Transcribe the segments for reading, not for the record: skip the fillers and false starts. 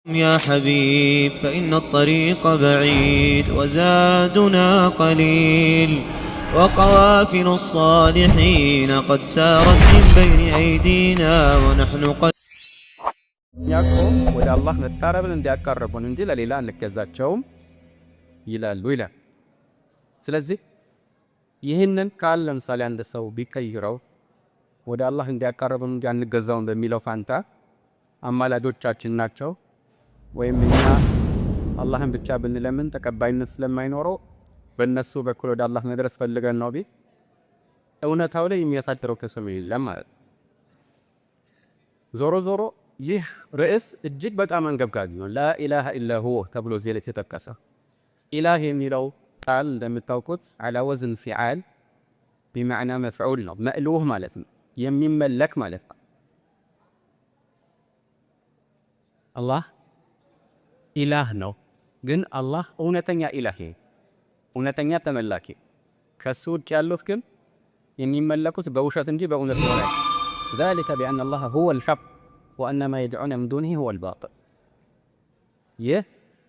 يا حبيب فإن الطريق بعيد وزادنا قليل وقوافل الصالحين قد سارت من بين أيدينا ونحن قد ياكم ولا الله نتقرب እንዲያቀርቡን እንጂ ለሌላ አንገዛቸውም ይላሉ ይላል። ስለዚህ ይህንን ቃል ለምሳሌ አንድ ሰው ቢቀይረው ወደ አላህ እንዲያቀርቡን እንጂ አንገዛውም በሚለው ፋንታ አማላጆቻችን ናቸው ወይም እኛ አላህን ብቻ ብንለምን ተቀባይነት ስለማይኖረው በእነሱ በኩል ወደ አላህ መድረስ ፈልገን ነው ቢል እውነታው ላይ የሚያሳድረው ተሰሚ የለም ማለት ነው። ዞሮ ዞሮ ይህ ርዕስ እጅግ በጣም አንገብጋቢ ነው። ላኢላሃ ኢላ ሁወ ተብሎ እዚህ ላይ የተጠቀሰ ኢላህ የሚለው ቃል እንደምታውቁት አላ ወዝን ፊዓል ቢማዕና መፍዑል ነው። መእሉህ ማለት ነው፣ የሚመለክ ማለት ነው። አላህ ኢላህ ነው፣ ግን አላህ እውነተኛ ኢላህ፣ እውነተኛ ተመላኪ። ከሱ ውጭ ያሉት ግን የሚመለኩት በውሸት እንጂ በእውነት ነው። ذلك بأن الله هو الحق وأن ما يدعون من دونه هو الباطل። ይህ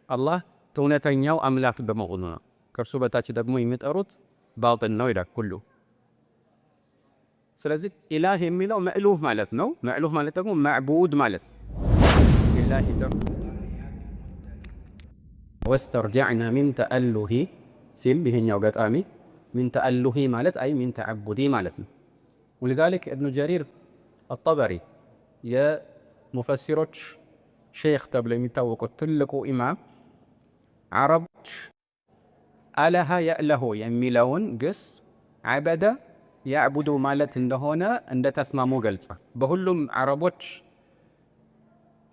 አላህ እውነተኛው አምላክ በመሆኑ ነው። ከእርሱ በታች ደግሞ የሚጠሩት ባጢል ነው ይላል ሁሉ። ስለዚህ ኢላህ የሚለው መእሉህ ማለት ነው። መእሉህ ማለት ደግሞ ማዕቡድ ማለት ኢላህ ወስተርጀዕና ሚን ተአሉሂ ሲል ይሄኛው ገጣሚ ሚን ተአሉሂ ማለት አይ ሚን ተዓቡዲ ማለት ነው። ولذلك ابن جرير الطبري የሙፈሲሮች ሼክ ተብለው የሚታወቁት ትልቁ ኢማም አረቦች አለሃ የእለሁ የሚለውን ግስ ዓበደ ያዕቡዱ ማለት እንደሆነ እንደተስማሙ ገልጸ በሁሉም አረቦች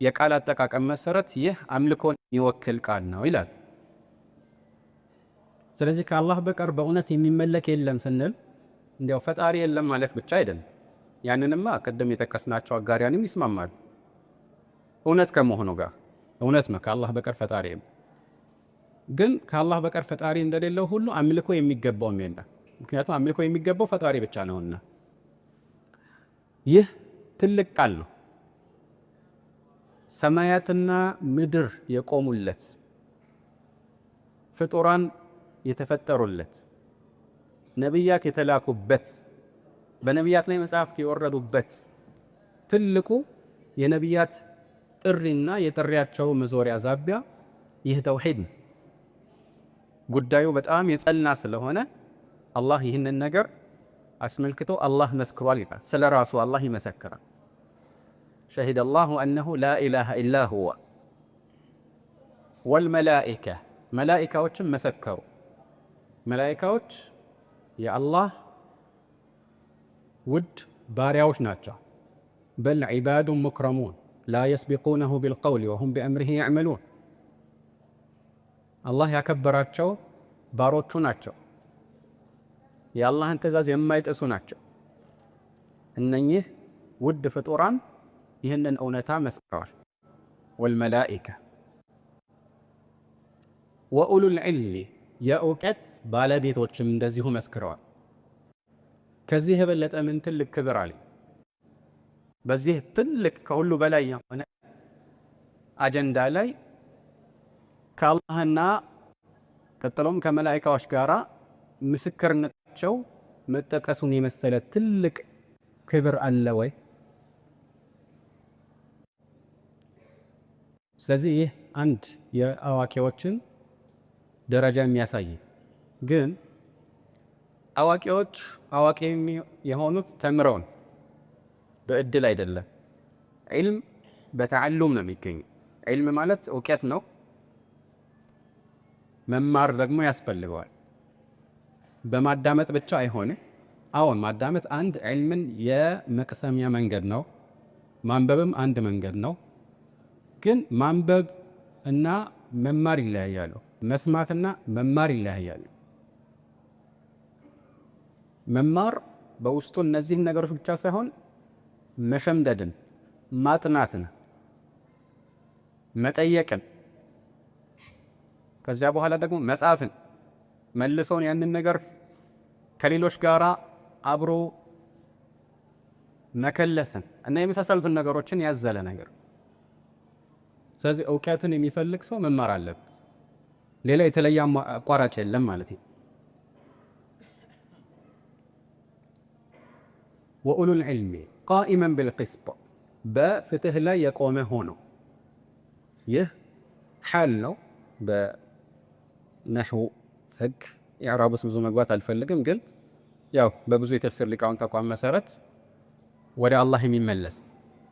የቃል አጠቃቀም መሰረት ይህ አምልኮን የሚወክል ቃል ነው ይላል። ስለዚህ ከአላህ በቀር በእውነት የሚመለክ የለም ስንል እንዲያው ፈጣሪ የለም ማለት ብቻ አይደለም። ያንንማ ቀደም የጠቀስናቸው አጋሪያንም ይስማማሉ። እውነት ከመሆኑ ጋር እውነት ነው፣ ከአላህ በቀር ፈጣሪ የለም። ግን ከአላህ በቀር ፈጣሪ እንደሌለው ሁሉ አምልኮ የሚገባውም የለም። ምክንያቱም አምልኮ የሚገባው ፈጣሪ ብቻ ነውና። ይህ ትልቅ ቃል ነው። ሰማያትና ምድር የቆሙለት፣ ፍጡራን የተፈጠሩለት፣ ነቢያት የተላኩበት፣ በነቢያት ላይ መጽሐፍት የወረዱበት ትልቁ የነቢያት ጥሪና የጥሪያቸው መዞሪያ ዛቢያ ይህ ተውሂድ ነው። ጉዳዩ በጣም የጸና ስለሆነ አላህ ይህንን ነገር አስመልክቶ አላህ መስክሯል ይላል። ስለ ራሱ አላህ ይመሰክራል። ሸሂደ አላሁ አነሁ ላኢላሃ ኢላ ሁወ ወልመላኢካ፣ መላኢካዎችም መሰከሩ። መላኢካዎች የአላህ ውድ ባሪያዎች ናቸው። በል ዒባዱን ሙክረሙን ላ የስቢቁነሁ ቢልቀውል ወሁም ቢአምሪሂ ያዕመሉን። አላህ ያከበራቸው ባሮቹ ናቸው። የአላህን ትእዛዝ የማይጥሱ ናቸው። እነኚህ ውድ ፍጡራን ይህንን እውነታ መስክረዋል። ወልመላኢካ ወኡሉል ዒልሚ፣ የእውቀት ባለቤቶችም እንደዚሁ መስክረዋል። ከዚህ የበለጠ ምን ትልቅ ክብር አለ? በዚህ ትልቅ ከሁሉ በላይ የሆነ አጀንዳ ላይ ከአላህና ቀጥሎም ከመላኢካዎች ጋራ ምስክርነታቸው መጠቀሱን የመሰለ ትልቅ ክብር አለ ወይ? ስለዚህ ይህ አንድ የአዋቂዎችን ደረጃ የሚያሳይ ግን አዋቂዎች አዋቂ የሆኑት ተምረውን በእድል አይደለም። ዒልም በተዓሉም ነው የሚገኘው። ዒልም ማለት እውቀት ነው። መማር ደግሞ ያስፈልገዋል። በማዳመጥ ብቻ አይሆንም። አሁን ማዳመጥ አንድ ዒልምን የመቅሰሚያ መንገድ ነው። ማንበብም አንድ መንገድ ነው። ግን ማንበብ እና መማር ይለያያሉ። መስማትና መማር ይለያያሉ። መማር በውስጡ እነዚህን ነገሮች ብቻ ሳይሆን መሸምደድን፣ ማጥናትን፣ መጠየቅን፣ ከዚያ በኋላ ደግሞ መጻፍን፣ መልሶን ያንን ነገር ከሌሎች ጋር አብሮ መከለስን እና የመሳሰሉትን ነገሮችን ያዘለ ነገር። ስለዚህ እውቀትን የሚፈልግ ሰው መማር አለበት። ሌላ የተለየ አቋራጭ የለም ማለት ነው። ወኡሉል ዒልሚ ቃኢመን ቢልቅስጥ በፍትህ ላይ የቆመ ሆኖ ይህ ሓል ነው። በነሕው ህግ ኢዕራብ ውስጥ ብዙ መግባት አልፈልግም፣ ግን ያው በብዙ የተፍሲር ሊቃውንት ተቋም መሰረት ወደ አላህ የሚመለስ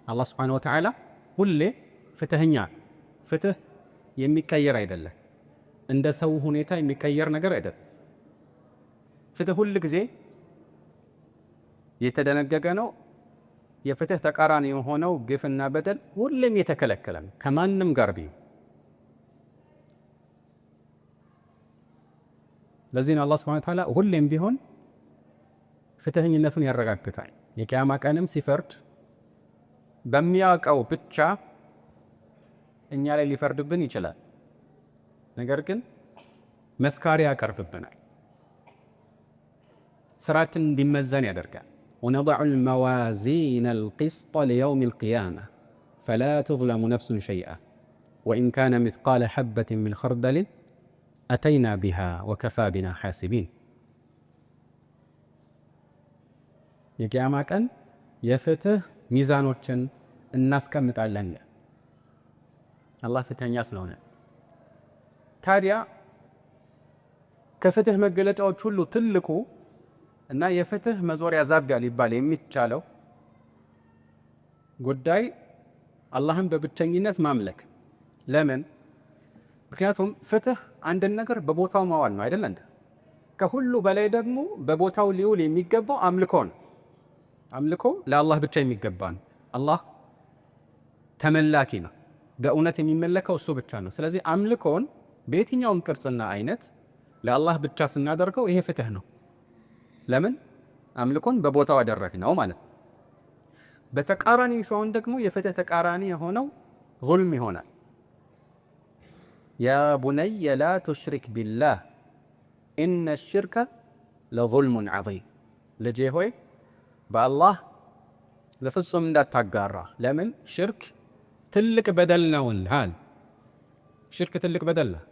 አላህ ሱብሓነሁ ወተዓላ ሁሌ ፍትህኛ፣ ፍትህ የሚቀየር አይደለም፣ እንደ ሰው ሁኔታ የሚቀየር ነገር አይደለም። ፍትህ ሁል ጊዜ የተደነገገ ነው። የፍትህ ተቃራኒ የሆነው ግፍና በደል ሁሌም የተከለከለ ነው ከማንም ጋር ቢሆን። ለዚህ ነው አላህ ሱብሓነሁ ወተዓላ ሁሌም ቢሆን ፍትህኝነቱን ያረጋግጣል። የቂያማ ቀንም ሲፈርድ በሚያውቀው ብቻ እኛ ላይ ሊፈርድብን ይችላል። ነገር ግን መስካሪ ያቀርብብናል፣ ስራችን እንዲመዘን ያደርጋል። ወነضع الموازين القسط ليوم القيامة فلا تظلم نفس شيئا وإن كان مثقال حبة من خردل أتينا بها وكفى بنا حاسبين። የቂያማ ቀን የፍትህ ሚዛኖችን እናስቀምጣለን። አላህ ፍትህኛ ስለሆነ ታዲያ ከፍትህ መገለጫዎች ሁሉ ትልቁ እና የፍትህ መዞሪያ ዛቢያ ሊባል የሚቻለው ጉዳይ አላህን በብቸኝነት ማምለክ። ለምን? ምክንያቱም ፍትህ አንድን ነገር በቦታው ማዋል ነው አይደል? ከሁሉ በላይ ደግሞ በቦታው ሊውል የሚገባው አምልኮ ነው። አምልኮ ለአላህ ብቻ የሚገባ ነው። አላህ ተመላኪ ነው። በእውነት የሚመለከው እሱ ብቻ ነው። ስለዚህ አምልኮን በየትኛውም ቅርጽና አይነት ለአላህ ብቻ ስናደርገው ይሄ ፍትህ ነው። ለምን? አምልኮን በቦታው አደረግነው ማለት ነው። በተቃራኒ ሲሆን ደግሞ የፍትህ ተቃራኒ የሆነው ዙልም ይሆናል። ያ ቡነየ ላ ቱሽሪክ ቢላህ ኢነ ሽርከ ለዙልሙን ዐዚም። ልጄ ሆይ በአላህ በፍጹም እንዳታጋራ። ለምን? ሽርክ ትልቅ በደል ነውና። ሽርክ ትልቅ በደል ነው።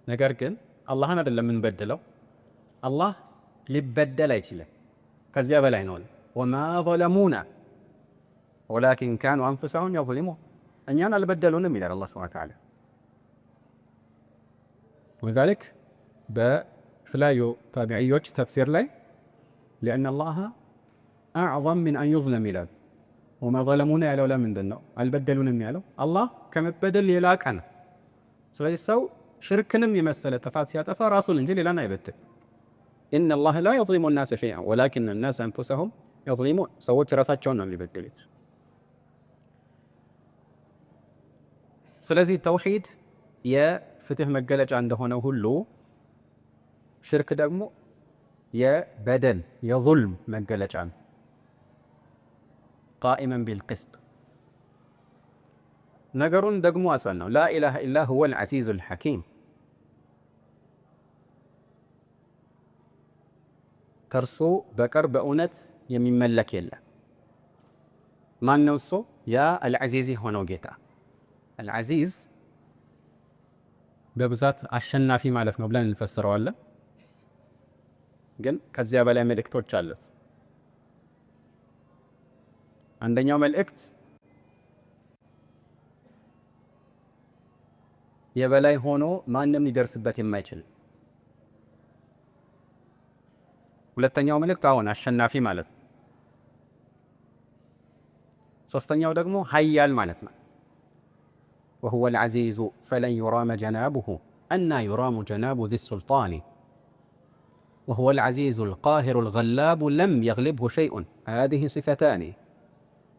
ነገር ግን አላህን አይደለም የምንበድለው። አላህ ሊበደል አይችልም፣ ከዚያ በላይ ነው። ወማ ظለሙና ወላኪን ካኑ አንፉሰሁም የظሊሙን። እኛን አልበደሉንም ይላል አላህ ሱብሓነሁ ወተዓላ። ወዛሊክ በተለያዩ ታቢዕዮች ተፍሲር ላይ ሊአነ አላህ አዕዘም ሚን አን ዩዝለም ይላል። ወማ ظለሙና ያለው ለምንድን ነው? አልበደሉንም ያለው አላህ ከመበደል የላቀ ነው። ስለዚህ ሰው ሽርክንም የመሰለ ጥፋት ሲያጠፋ ራሱን እንጂ ሌላን አይበድል። ኢነ አላህ ላ የظሊሙ ናሰ ሸይአን ወላኪነ ናሰ አንፉሰሁም የظሊሙን። ሰዎች ራሳቸውን ነው የሚበድሉት። ስለዚህ ተውሂድ የፍትህ መገለጫ እንደሆነ ሁሉ ሽርክ ደግሞ የበደል የظልም መገለጫ ነው። ቃኢመን ቢልቅስጥ ነገሩን ደግሞ አጸናው። ላ ኢላሃ ኢላ ሁወል ዐዚዙል ሐኪም። ከእርሱ በቀር በእውነት የሚመለክ የለም። ማን ነው እሱ? ያ አልዐዚዝ የሆነው ጌታ። አልዐዚዝ በብዛት አሸናፊ ማለት ነው ብለን እንፈስረዋለን፣ ግን ከዚያ በላይ መልእክቶች አሉት። አንደኛው መልእክት የበላይ ሆኖ ማንም ሊደርስበት የማይችል። ሁለተኛው መልእክት አሁን አሸናፊ ማለት ነው። ሶስተኛው ደግሞ ሀያል ማለት ነው። وهو العزيز فلن يرام جنابه أنى يرام جناب ذي السلطان وهو العزيز القاهر الغلاب لم يغلبه شيء هذه صفتان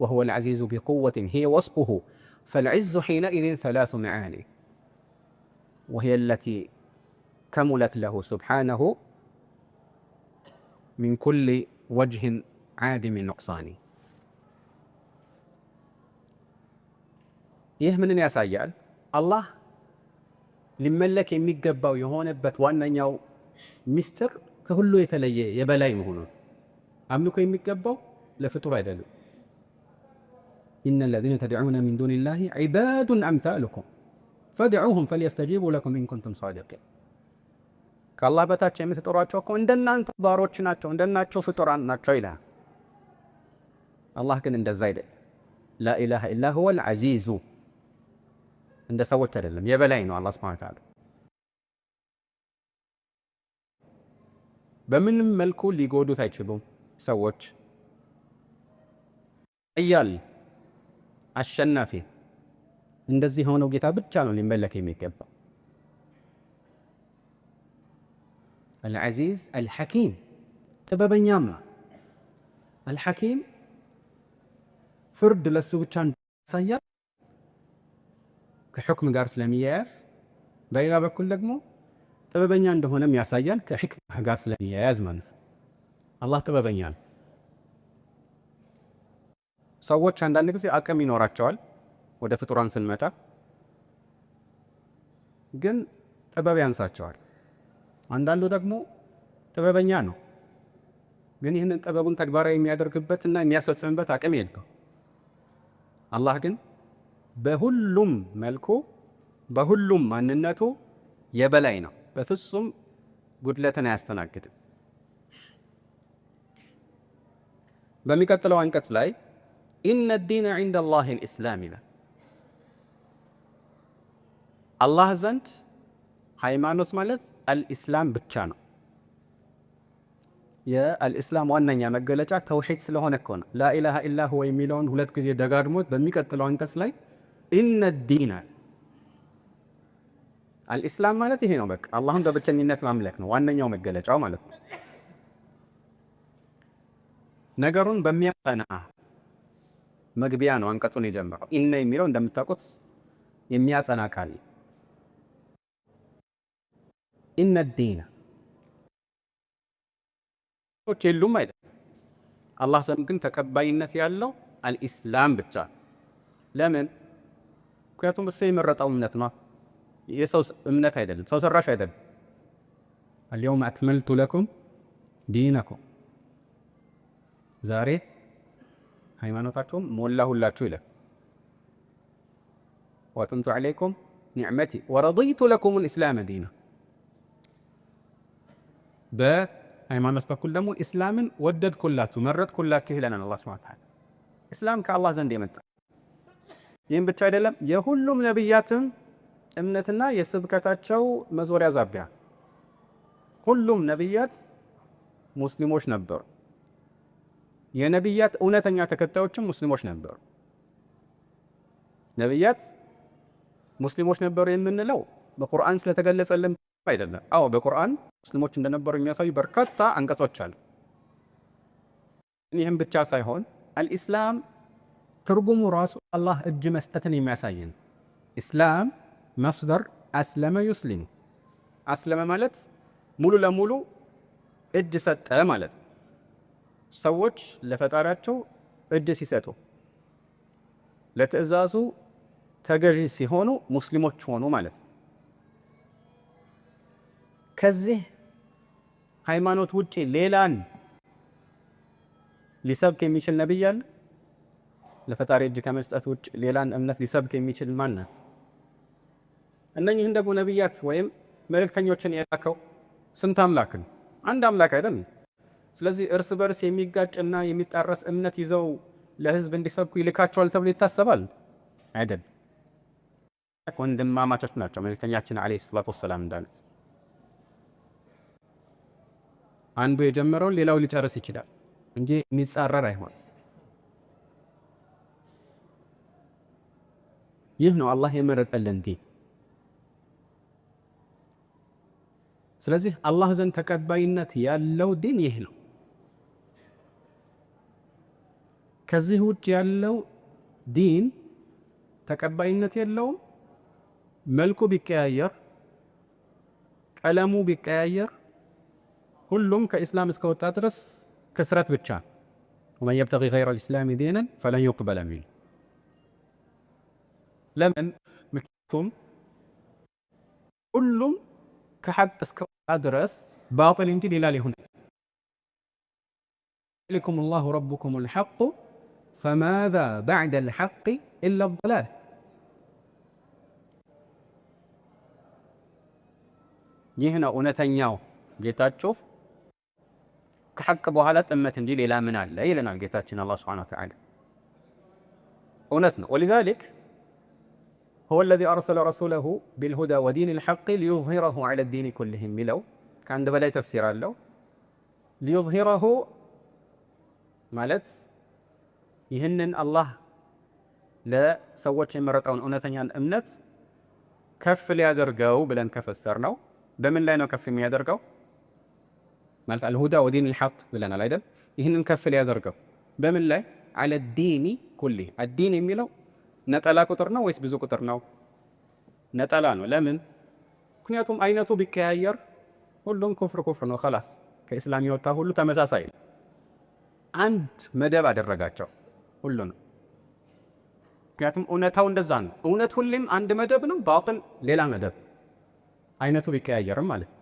وهو العزيز بقوة هي وصفه فالعز حينئذ ثلاث معاني وهي التي كملت له سبحانه من كل وجه عادم النقصان. ይህ ምንን ያሳያል? አላህ ሊመለክ የሚገባው የሆነበት ዋነኛው ሚስጥር ከሁሉ የተለየ የበላይ መሆኑን። አምልኮ የሚገባው ለፍጡር አይደለም፣ ኢነ ለዚነ ተድዑነ ሚን ዱኒላሂ ዒባዱን አምሳሉኩም ፈድዑሁም ፈልየስተጂቡ ለኩም ኢን ኩንቱም ሳዲቂን። ከአላህ በታች የምትጠሯቸው እኮ እንደናንተ ባሮች ናቸው፣ እንደናቸው ፍጡራን ናቸው ይላል። አላህ ግን እንደዛ አይደለም። ላኢላሃ ኢላ ሁወል ዐዚዙ፣ እንደ ሰዎች አይደለም፣ የበላይ ነው አላህ ሱብሓነሁ ወተዓላ። በምንም መልኩ ሊጎዱት አይችሉም ሰዎች። ኃያል አሸናፊ እንደዚህ ሆነው ጌታ ብቻ ነው ሊመለክ የሚገባው። አልዐዚዝ አልሐኪም ጥበበኛም ነው። አልሐኪም ፍርድ ለሱ ብቻ ያሳያል ከሕክም ጋር ስለሚያያዝ፣ በሌላ በኩል ደግሞ ጥበበኛ እንደሆነም ያሳያል ከሕክም ጋር ስለሚያያዝ ማለት ነው። አላህ ጥበበኛ ነው። ሰዎች አንዳንድ ጊዜ አቅም ይኖራቸዋል ወደ ፍጡራን ስንመጣ፣ ግን ጥበብ ያንሳቸዋል። አንዳንዱ ደግሞ ጥበበኛ ነው፣ ግን ይህንን ጥበቡን ተግባራዊ የሚያደርግበትና የሚያስፈጽምበት አቅም የለው። አላህ ግን በሁሉም መልኩ በሁሉም ማንነቱ የበላይ ነው። በፍጹም ጉድለትን አያስተናግድም። በሚቀጥለው አንቀጽ ላይ ኢነ ዲነ ዒንደ ላሂ ልእስላም ይላል። አላህ ዘንድ ሃይማኖት ማለት አልኢስላም ብቻ ነው። የአልኢስላም ዋነኛ መገለጫ ተውሒድ ስለሆነ እኮ ነው። ላኢላሃ ኢላ ሁወ የሚለውን 2 ጊዜ ደጋግሞት በሚቀጥለው አንቀጽ ላይ ኢነ ዲነ አልኢስላም ማለት ይሄ ነው። በቃ አላህን በብቸኝነት ማምለክ ነው ዋነኛው መገለጫው ማለት ነው። ነገሩን በሚያጸና መግቢያ ነው አንቀጹን የጀመረው። ኢነ የሚለው እንደምታውቁት የሚያጸና ቃል ኢነ ዲነ የሉም አይደለም። አላህ ዘንድ ግን ተቀባይነት ያለው አልኢስላም ብቻ። ለምን? ምክንያቱም እሱ የመረጠው እምነት ነው። የሰው እምነት አይደለም፣ ሰው ሰራሽ አይደለም። አልየውመ አክመልቱ ለኩም ዲነኩም፣ ዛሬ ሃይማኖታችሁም ሞላሁላችሁ ይላል። ወአትምቱ ዐለይኩም ኒዕመቲ ወረዲቱ ለኩም ልእስላመ ዲና። በሃይማኖት በኩል ደግሞ ኢስላምን ወደድኩላችሁ መረጥኩላችሁ ይለናል አላህ ሱብሓነሁ ወተዓላ። ኢስላም ከአላህ ዘንድ የመጣ ይህም ብቻ አይደለም፣ የሁሉም ነቢያትም እምነትና የስብከታቸው መዞሪያ ዛቢያ። ሁሉም ነቢያት ሙስሊሞች ነበሩ። የነቢያት እውነተኛ ተከታዮችም ሙስሊሞች ነበሩ። ነቢያት ሙስሊሞች ነበሩ የምንለው በቁርአን ስለተገለጸልን አይደለም። አዎ በቁርአን ሙስሊሞች እንደነበሩ የሚያሳዩ በርካታ አንቀጾች አሉ። ይህም ብቻ ሳይሆን አልኢስላም ትርጉሙ ራሱ አላህ እጅ መስጠትን የሚያሳይ ነው። ኢስላም መስደር አስለመ ዩስሊም። አስለመ ማለት ሙሉ ለሙሉ እጅ ሰጠ ማለት ነው። ሰዎች ለፈጣሪያቸው እጅ ሲሰጡ ለትዕዛዙ ተገዢ ሲሆኑ ሙስሊሞች ሆኑ ማለት ነው። ከዚህ ሃይማኖት ውጪ ሌላን ሊሰብክ የሚችል ነብይ አለ? ለፈጣሪ እጅ ከመስጠት ውጭ ሌላን እምነት ሊሰብክ የሚችል ማን ነው? እነኚህን ደግሞ ነብያት ወይም መልእክተኞችን የላከው ስንት አምላክ ነው? አንድ አምላክ አይደል? ስለዚህ እርስ በርስ የሚጋጭና የሚጣረስ እምነት ይዘው ለህዝብ እንዲሰብኩ ይልካቸዋል ተብሎ ይታሰባል? አይደል። ወንድማማቾች ናቸው። መልእክተኛችን አለይሂ ሰላቱ ወሰላም እንዳሉት አንዱ የጀመረውን ሌላው ሊጨርስ ይችላል እንጂ የሚጻረር አይሆን። ይህ ነው አላህ የመረጠልን ዲን። ስለዚህ አላህ ዘንድ ተቀባይነት ያለው ዲን ይህ ነው። ከዚህ ውጭ ያለው ዲን ተቀባይነት የለውም። መልኩ ቢቀያየር፣ ቀለሙ ቢቀያየር፣ ሁሉም ከኢስላም እስከወጣ ድረስ ክስረት ብቻ። ወመን የብተጊ ገይረ ልእስላሚ ዲነን ፈለን ዩቅበለ ሚንሁ። ለምን? ምክንያቱም ሁሉም ከሐቅ እስከወጣ ድረስ ባጢል እንጂ ሌላ ሊሆን ሊኩም ላሁ ረቡኩም ልሐቁ فماذا بعد الحق إلا الضلال ይህ ነው እውነተኛው ጌታችሁ ከሐቅ በኋላ ጥመት እንጂ ሌላ ምን አለ ይለናል ጌታችን አላህ ሱብሓነሁ ወተዓላ። እውነት ነው። ولذلك هو الذي أرسل رسوله بالهدى ودين الحق ليظهره على الدين كله ሚለው ከአንድ በላይ ተፍሲር አለው። ليظهره ማለት ይህንን አላህ ለሰዎች የመረጠውን እውነተኛን እምነት ከፍ ሊያደርገው ብለን ከፈሰር ነው። በምን ላይ ነው ከፍ የሚያደርገው? ማለት አልሁዳ ወዲን الحق ብለናል አይደል? ይህንን ከፍ ሊያደርገው በምን ላይ? على الدين كله። الدين የሚለው ነጠላ ቁጥር ነው ወይስ ብዙ ቁጥር ነው? ነጠላ ነው። ለምን? ምክንያቱም አይነቱ ቢቀያየር ሁሉም ኩፍር ነው። خلاص ከእስላም የወጣ ሁሉ ተመሳሳይ ነው። አንድ መደብ አደረጋቸው ሁሉንም። ምክንያቱም እውነታው እንደዛ ነው። እውነት ሁሌም አንድ መደብ ነው፣ ባጥል ሌላ መደብ፣ አይነቱ ቢቀያየርም ማለት ነው።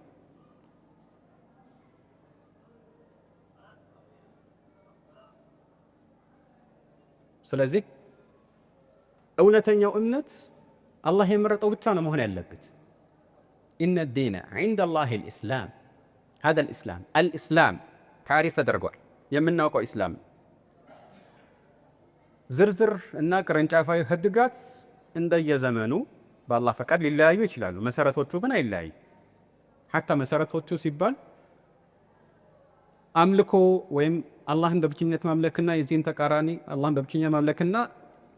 ስለዚህ እውነተኛው እምነት አላህ የመረጠው ብቻ ነው መሆን ያለበት። ኢነ ዲነ ዐንደ አላህ አልኢስላም። هذا الإسلام الإسلام ታሪፍ ተደርጓል። የምናውቀው ኢስላም ዝርዝር እና ቅርንጫፋዊ ህግጋት እንደየዘመኑ በአላህ ፈቃድ ሊለያዩ ይችላሉ። መሰረቶቹ ግን አይለያዩ። ሐታ መሰረቶቹ ሲባል አምልኮ ወይም አላህን በብቸኝነት ማምለክና የዚህን ተቃራኒ አላህን በብቸኛ ማምለክና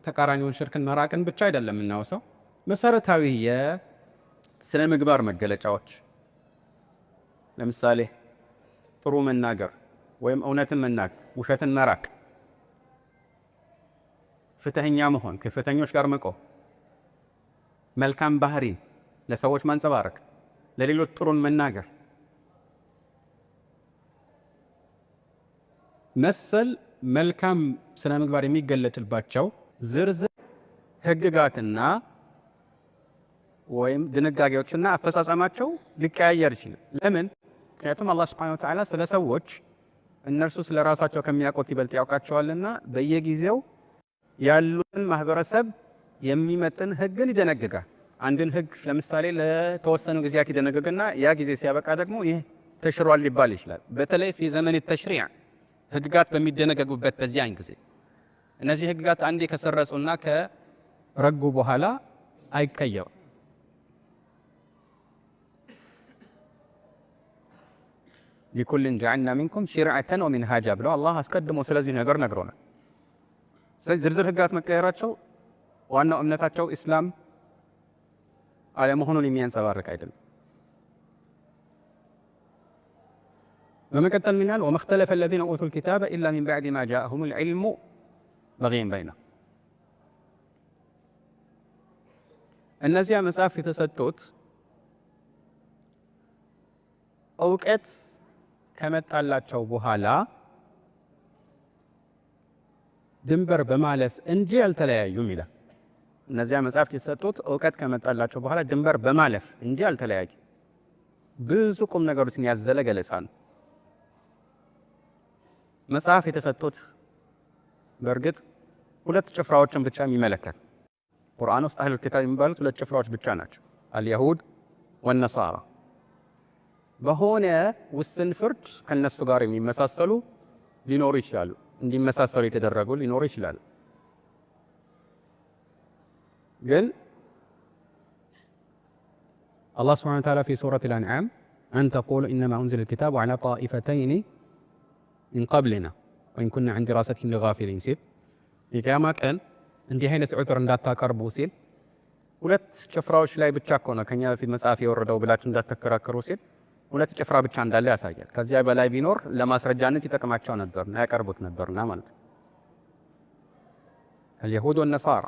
ተቃራኒውን ሽርክን መራቅን ብቻ አይደለም የምናወሳው። መሰረታዊ የስነ ምግባር መገለጫዎች ለምሳሌ ጥሩ መናገር ወይም እውነትን መናገር፣ ውሸትን መራቅ፣ ፍትህኛ መሆን፣ ከፍተኞች ጋር መቆም፣ መልካም ባህሪን ለሰዎች ማንጸባረቅ፣ ለሌሎች ጥሩን መናገር መሰል መልካም ስነ ምግባር የሚገለጥባቸው ዝርዝር ህግጋትና ወይም ድንጋጌዎችና አፈጻጸማቸው ሊቀያየር ይችላል። ለምን? ምክንያቱም አላህ ሱብሓነሁ ወተዓላ ስለ ሰዎች እነርሱ ስለ ራሳቸው ከሚያውቁት ይበልጥ ያውቃቸዋልና በየጊዜው ያሉትን ማህበረሰብ የሚመጥን ህግን ይደነግጋል። አንድን ህግ ለምሳሌ ለተወሰኑ ጊዜያት ይደነግግና ያ ጊዜ ሲያበቃ ደግሞ ይህ ተሽሯል ሊባል ይችላል። በተለይ ፊ ዘመን ተሽሪዕ ህግጋት በሚደነገጉበት በዚያን ጊዜ እነዚህ ህግጋት አንዴ ከሰረጹና ከረጉ በኋላ አይቀየሩ። ሊኩልን ጀዐልና ሚንኩም ሽርዐተን ወሚንሃጃ ብለው አላህ አስቀድሞ ስለዚህ ነገር ነግሮናል። ስለዚህ ዝርዝር ህግጋት መቀየራቸው ዋናው እምነታቸው ኢስላም አለመሆኑን የሚያንጸባርቅ አይደለም። በመቀጠል ምን ይላል? ወመኽተለፈ አለዚነ ኡቱል ኪታበ ኢላ ሚን በዕድ ማ ጃአሁሙል ዒልሙ በግየን በይነሁም። እነዚያ መጽሐፍ የተሰጡት እውቀት ከመጣላቸው በኋላ ድንበር በማለፍ እንጂ አልተለያዩም ይላል። እነዚያ መጽሐፍ የተሰጡት እውቀት ከመጣላቸው በኋላ ድንበር በማለፍ እንጂ አልተለያዩም። ብዙ ቁም ነገሮችን ያዘለ ገለጻ ነው። መጽሐፍ የተሰጡት በእርግጥ ሁለት ጭፍራዎችን ብቻ የሚመለከት ቁርአን ውስጥ አህሉል ኪታብ የሚባሉት ሁለት ጭፍራዎች ብቻ ናቸው፣ አልየሁድ ወነሳራ። በሆነ ውስን ፍርድ ከነሱ ጋር የሚመሳሰሉ ሊኖሩ ይችላሉ፣ እንዲመሳሰሉ የተደረጉ ሊኖሩ ይችላሉ። ግን አላህ ሱብሓነሁ ወተዓላ ፊ ሱረቲል አንዓም አን ተቁሉ ኢነማ ኡንዚለል ኪታቡ ዐላ ጣኢፈተይኒ ሚን ቀብሊና ወኢን ኩና ዐን ዲራሰቲሂም ለጋፊሊን ሲል የቂያማ ቀን እንዲህ አይነት ዑዝር እንዳታቀርቡ ሲል ሁለት ጭፍራዎች ላይ ብቻ እኮ ነው ከኛ በፊት መጽሐፍ የወረደው ብላችሁ እንዳትከራከሩ ሲል ሁለት ጭፍራ ብቻ እንዳለ ያሳያል። ከዚያ በላይ ቢኖር ለማስረጃነት ይጠቅማቸው ነበርና ያቀርቡት ነበርና ማለት ነው። አልየሁድ ወነሳራ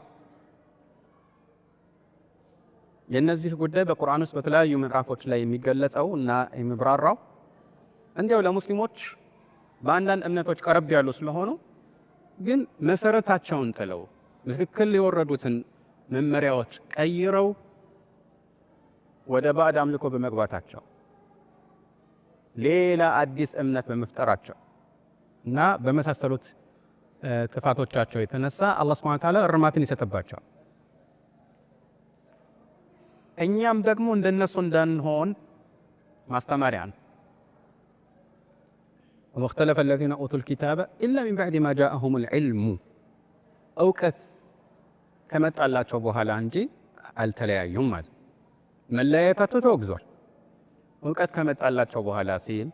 የነዚህ ጉዳይ በቁርአን ውስጥ በተለያዩ ምዕራፎች ላይ የሚገለጸው እና የሚብራራው እንዲያው ለሙስሊሞች በአንዳንድ እምነቶች ቀረብ ያሉ ስለሆኑ ግን መሰረታቸውን ጥለው ትክክል የወረዱትን መመሪያዎች ቀይረው ወደ ባዕድ አምልኮ በመግባታቸው ሌላ አዲስ እምነት በመፍጠራቸው እና በመሳሰሉት ጥፋቶቻቸው የተነሳ አላህ ሱብሓነሁ ወተዓላ እርማትን ይሰጥባቸዋል። እኛም ደግሞ እንደነሱ እንዳንሆን ማስተማሪያ ነው። ወመኽተለፈ الذين أوتوا الكتاب إلا من بعد ما جاءهم العلم እውቀት ከመጣላቸው በኋላ እንጂ አልተለያዩም ማለት መለያየታቸው ተወግዟል። እውቀት ከመጣላቸው በኋላ ሲል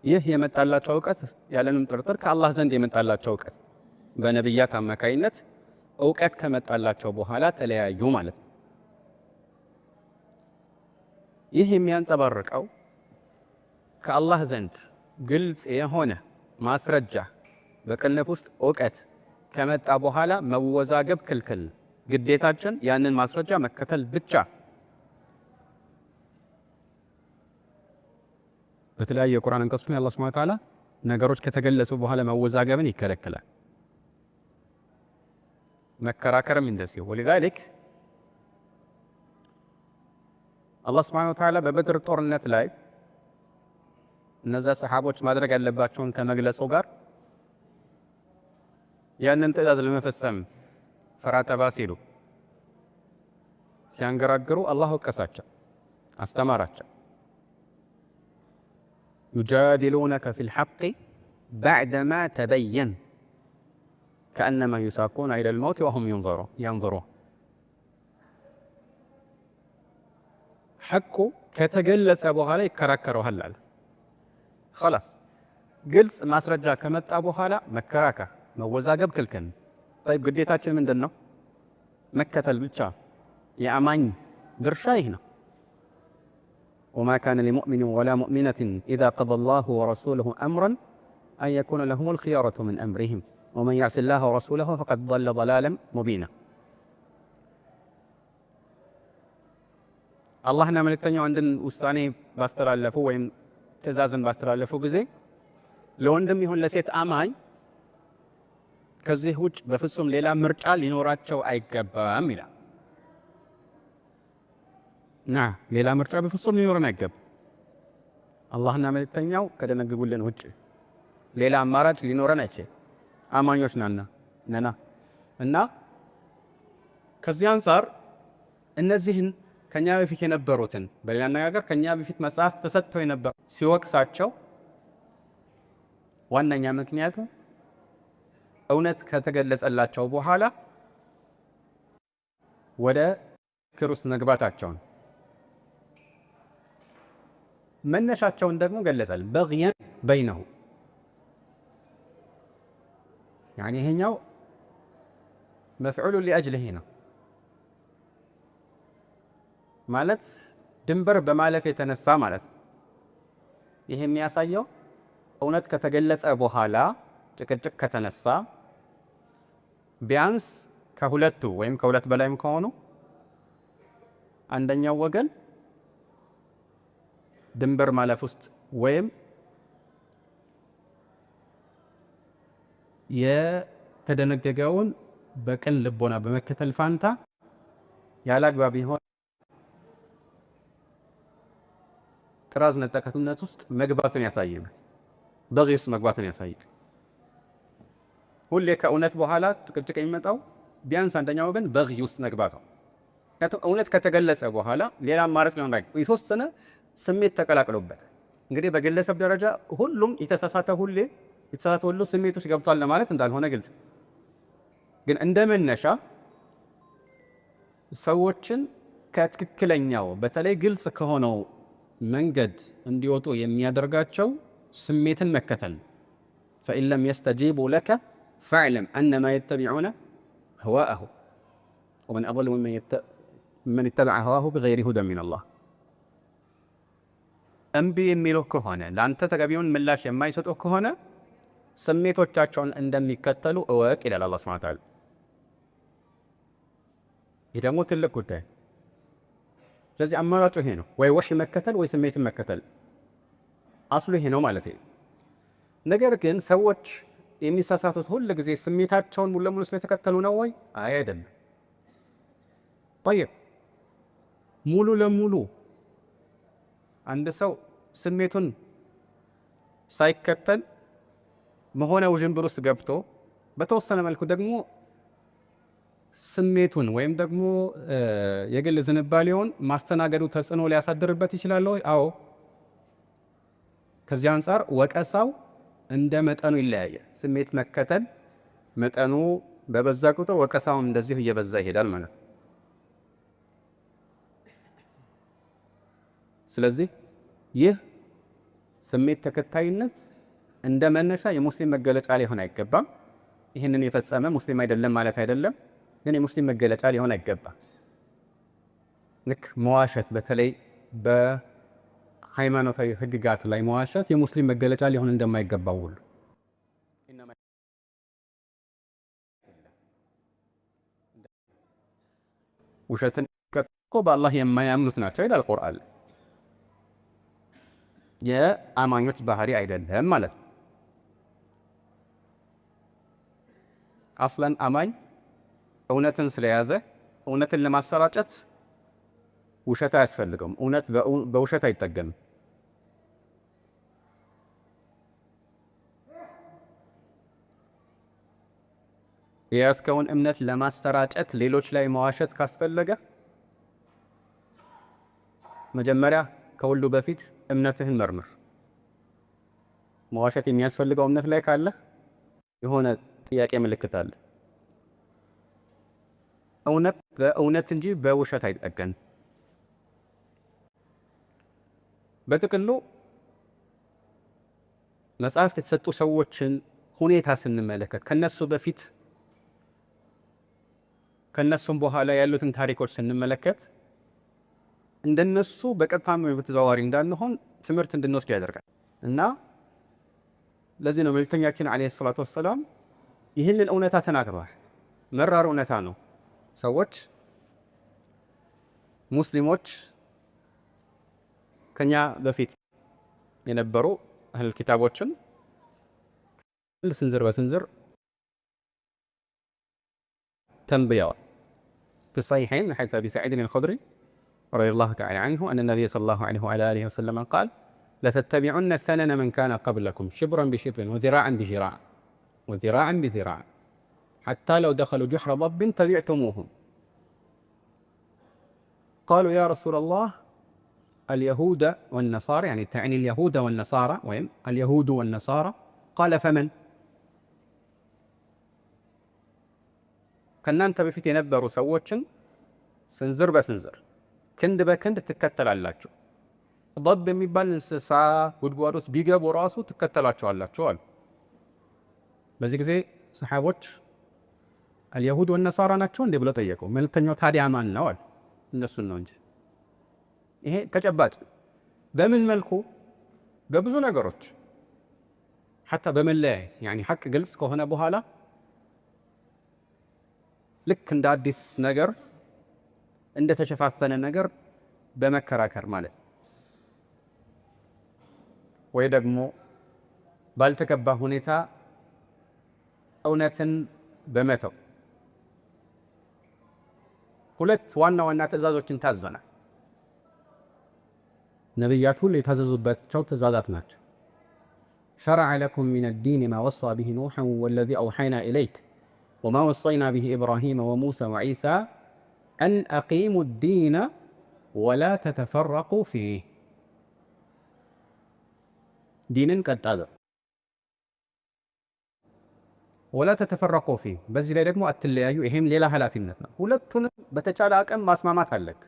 ይህ የመጣላቸው እውቀት ያለንም ጥርጥር ከአላህ ዘንድ የመጣላቸው እውቀት በነብያት አማካይነት እውቀት ከመጣላቸው በኋላ ተለያዩ ማለት ነው። ይህ የሚያንጸባርቀው ከአላህ ዘንድ ግልጽ የሆነ ማስረጃ በቅንፍ ውስጥ እውቀት ከመጣ በኋላ መወዛገብ ክልክል፣ ግዴታችን ያንን ማስረጃ መከተል ብቻ። በተለያየ የቁርአን አንቀጾች ላይ አላህ ሱብሓነሁ ወተዓላ ነገሮች ከተገለጹ በኋላ መወዛገብን ይከለክላል፣ መከራከርም እንደዚህ። ወለذلك አላህ ሱብሓነሁ ወተዓላ በበድር ጦርነት ላይ እነዛ ሰሓቦች ማድረግ ያለባቸውን ከመግለጹ ጋር ያንን ትዕዛዝ ለመፈጸም ፈራ ተባ ሲሉ ሲያንገራግሩ አላህ ወቀሳቸው፣ አስተማራቸው። ዩጃዲሉነከ ፊል ሐቅ በዕደማ ተበየን ከአነማ ዩሳቁነ ኢለል መውት ወሁም የንظሩን። ሐቁ ከተገለጸ በኋላ ይከራከረዋል አለ። ኸላስ ግልጽ ማስረጃ ከመጣ በኋላ መከራከር መወዛገብ ክልክል። طيب ግዴታችን ምንድን ነው? መከተል ብቻ። የአማኝ ድርሻ ይህ ነው። وما كان لمؤمن ولا مؤمنة إذا قضى الله ورسوله أمرا أن يكون لهم الخيارة من أمرهم ومن يعص الله ورسوله فقد ضل ضلالا مبينا. አላህና መልእክተኛው አንድን ውሳኔ ባስተላለፉ ወይም ትዕዛዝን ባስተላለፉ ጊዜ ለወንድም ይሁን ለሴት አማኝ ከዚህ ውጭ በፍጹም ሌላ ምርጫ ሊኖራቸው አይገባም ይላል። ሌላ ምርጫ በፍጹም ሊኖረን አይገባም። አላህና መልእክተኛው ከደነገጉልን ውጭ ሌላ አማራጭ ሊኖረን አይችልም። አማኞች ነና እና ከዚህ አንፃር እነዚህን ከኛ በፊት የነበሩትን በሌላ አነጋገር ከኛ በፊት መጽሐፍ ተሰጥተው የነበሩ ሲወቅሳቸው ዋነኛ ምክንያቱ እውነት ከተገለጸላቸው በኋላ ወደ ክርስ መግባታቸውን መነሻቸውን ደግሞ ገለጸል። በግየን በይነሁ ያኒ ይሄኛው መፍዑሉ ሊአጅሊሂ ነው ማለት ድንበር በማለፍ የተነሳ ማለት ነው። ይሄ የሚያሳየው እውነት ከተገለጸ በኋላ ጭቅጭቅ ከተነሳ ቢያንስ ከሁለቱ ወይም ከሁለት በላይም ከሆኑ አንደኛው ወገን ድንበር ማለፍ ውስጥ ወይም የተደነገገውን በቅን ልቦና በመከተል ፋንታ ያላግባብ ይሆን ጥራዝ ነጠቀትነት ውስጥ መግባትን ያሳያል። በዚህ ውስጥ መግባትን ያሳያል። ሁሌ ከእውነት በኋላ ጭቅጭቅ የሚመጣው ቢያንስ አንደኛው ወገን በዚህ ውስጥ መግባት ነው። እውነት ከተገለጸ በኋላ ሌላ አማራጭ ሊሆን አይችልም። የተወሰነ ስሜት ተቀላቅሎበት እንግዲህ በግለሰብ ደረጃ ሁሉም የተሳሳተ ሁሉ ስሜት ውስጥ ገብቷል ለማለት እንዳልሆነ ግልጽ። ግን እንደመነሻ ሰዎችን ከትክክለኛው በተለይ ግልጽ ከሆነው መንገድ እንዲወጡ የሚያደርጋቸው ስሜትን መከተል ነው። فإن لم يستجيبوا لك فاعلم أنما يتبعون هواءه ومن أضل ممن اتبع هواه بغير هدى من الله. እምቢ የሚሉ ከሆነ ለአንተ ተገቢውን ምላሽ የማይሰጡ ከሆነ ስሜቶቻቸውን እንደሚከተሉ እወቅ ይላል አላህ ሱብሓነሁ ወተዓላ። ይህ ደግሞ ትልቅ ጉዳይ። ስለዚህ አማራጩ ይሄ ነው፣ ወይ ወህይ መከተል ወይ ስሜትን መከተል። አስሉ ይሄ ነው ማለት ነው። ነገር ግን ሰዎች የሚሳሳቱት ሁሉ ጊዜ ስሜታቸውን ሙሉ ለሙሉ ስለተከተሉ ነው ወይ? አይደለም። طيب ሙሉ ለሙሉ አንድ ሰው ስሜቱን ሳይከተል በሆነ ውዥንብር ውስጥ ገብቶ በተወሰነ መልኩ ደግሞ ስሜቱን ወይም ደግሞ የግል ዝንባሌውን ማስተናገዱ ተጽዕኖ ሊያሳድርበት ይችላል ወይ? አዎ። ከዚህ አንፃር ወቀሳው እንደ መጠኑ ይለያያል። ስሜት መከተል መጠኑ በበዛ ቁጥር ወቀሳውም እንደዚህ እየበዛ ይሄዳል ማለት ነው። ስለዚህ ይህ ስሜት ተከታይነት እንደ መነሻ የሙስሊም መገለጫ ሊሆን አይገባም። ይህንን የፈጸመ ሙስሊም አይደለም ማለት አይደለም፣ ግን የሙስሊም መገለጫ ሊሆን አይገባም። ልክ መዋሸት በተለይ በሃይማኖታዊ ህግጋት ላይ መዋሸት የሙስሊም መገለጫ ሊሆን እንደማይገባው ሁሉ ውሸትን እኮ በአላህ የማያምኑት ናቸው ይላል ቁርአን። የአማኞች ባህሪ አይደለም ማለት ነው። አስለን አማኝ እውነትን ስለያዘ እውነትን ለማሰራጨት ውሸት አያስፈልገውም። እውነት በውሸት አይጠገምም። የያዝከውን እምነት ለማሰራጨት ሌሎች ላይ መዋሸት ካስፈለገ መጀመሪያ ከሁሉ በፊት እምነትህን መርምር። መዋሸት የሚያስፈልገው እምነት ላይ ካለ የሆነ ጥያቄ ምልክት አለ። እውነት በእውነት እንጂ በውሸት አይጠገንም። በጥቅሉ መጽሐፍት የተሰጡ ሰዎችን ሁኔታ ስንመለከት ከነሱ በፊት ከነሱም በኋላ ያሉትን ታሪኮች ስንመለከት እንደነሱ በቀጥታም በተዘዋዋሪ እንዳንሆን ትምህርት እንድንወስድ ያደርጋል እና ለዚህ ነው መልእክተኛችን አለይሂ ሰላቱ ወሰላም ይህንን እውነታ ተናግረዋል። መራር እውነታ ነው። ሰዎች ሙስሊሞች ከኛ በፊት የነበሩ አህል ኪታቦችን ስንዝር በስንዝር ተንብየዋል። في الصحيحين من حديث أبي سعيد الخدري رضي الله تعالى عنه أن النبي صلى الله عليه وعلى آله وسلم قال: لتتبعن سنن من كان قبلكم شبرا بشبر وذراعا بذراع وذراعا بذراع حتى لو دخلوا جحر ضب تبعتموهم. قالوا: يا رسول الله اليهود والنصارى، يعني تعني اليهود والنصارى، وين اليهود والنصارى؟ قال: فمن؟ ከናንተ በፊት የነበሩ ሰዎችን ስንዝር በስንዝር ክንድ በክንድ ትከተላላችሁ። ضب የሚባል እንስሳ ጉድጓድ ውስጥ ቢገቡ ራሱ ትከተላቸዋላችሁ አሉ። በዚህ ጊዜ ሰሃቦች አልየሁድ ወነሳራ ናቸው እንዴ ብለው ጠየቁ። መልእክተኛው ታዲያ ማን ነው አሉ። እነሱን ነው እንጂ። ይሄ ተጨባጭ በምን መልኩ? በብዙ ነገሮች حتى በመለያየት يعني ሐቅ ግልጽ ከሆነ በኋላ ልክ እንደ አዲስ ነገር እንደ ተሸፋፈነ ነገር በመከራከር ማለት ነው። ወይ ደግሞ ባልተገባ ሁኔታ እውነትን በመተው ሁለት ዋና ዋና ትእዛዞችን ታዘናል። ነብያት ሁሉ የታዘዙባቸው ትእዛዛት ናቸው። شرع لكم من الدين ما وصى به نوح والذي أوحينا إليك وما وصينا به إبراهيم وموسى وعيسى أن أقيموا الدين ولا تتفرقوا فيه. دين قد أذر ولا تتفرقوا فيه. بس لا يدقموا التليايو إهم ليلة هلا في النتنا ولتون بتجعل أكم ما اسمع ما تهلك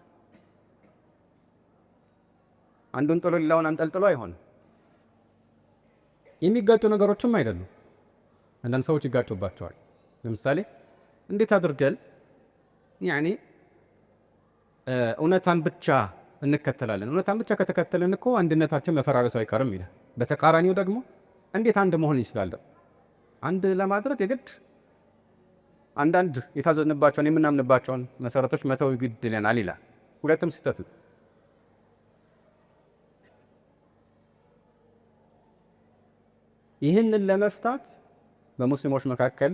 عندهم طلوا اللون أنت الطلوا يهون የሚጋጩ ነገሮችም አይደሉም። አንዳንድ ሰዎች ይጋጩባቸዋል። ለምሳሌ እንዴት አድርገን ያኒ እውነታን ብቻ እንከተላለን? እውነታን ብቻ ከተከተልን እኮ አንድነታችን መፈራረሱ አይቀርም ይላል። በተቃራኒው ደግሞ እንዴት አንድ መሆን እንችላለን? አንድ ለማድረግ የግድ አንዳንድ የታዘዝንባቸውን የምናምንባቸውን መሰረቶች መተው ግድ ይለናል ይላል። ሁለቱም ስህተት ነው። ይህንን ለመፍታት በሙስሊሞች መካከል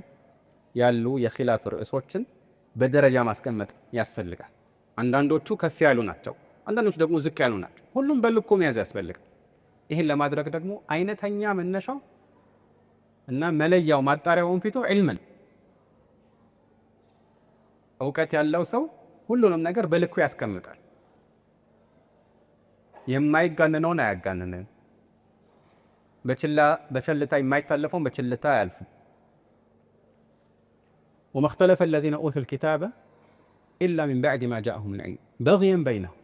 ያሉ የኺላፍ ርዕሶችን በደረጃ ማስቀመጥ ያስፈልጋል። አንዳንዶቹ ከፍ ያሉ ናቸው፣ አንዳንዶቹ ደግሞ ዝቅ ያሉ ናቸው። ሁሉም በልኩ መያዝ ያስፈልጋል። ይህን ለማድረግ ደግሞ አይነተኛ መነሻው እና መለያው ማጣሪያውን ፊቱ ዒልም ነው። እውቀት ያለው ሰው ሁሉንም ነገር በልኩ ያስቀምጣል። የማይጋነነውን አያጋነንም። በቸልታ የማይታለፈውን በቸልታ አያልፍም። وما اختلف الذين أوتوا الكتاب إلا من بعد ما جاءهم العلم بغيا بينهم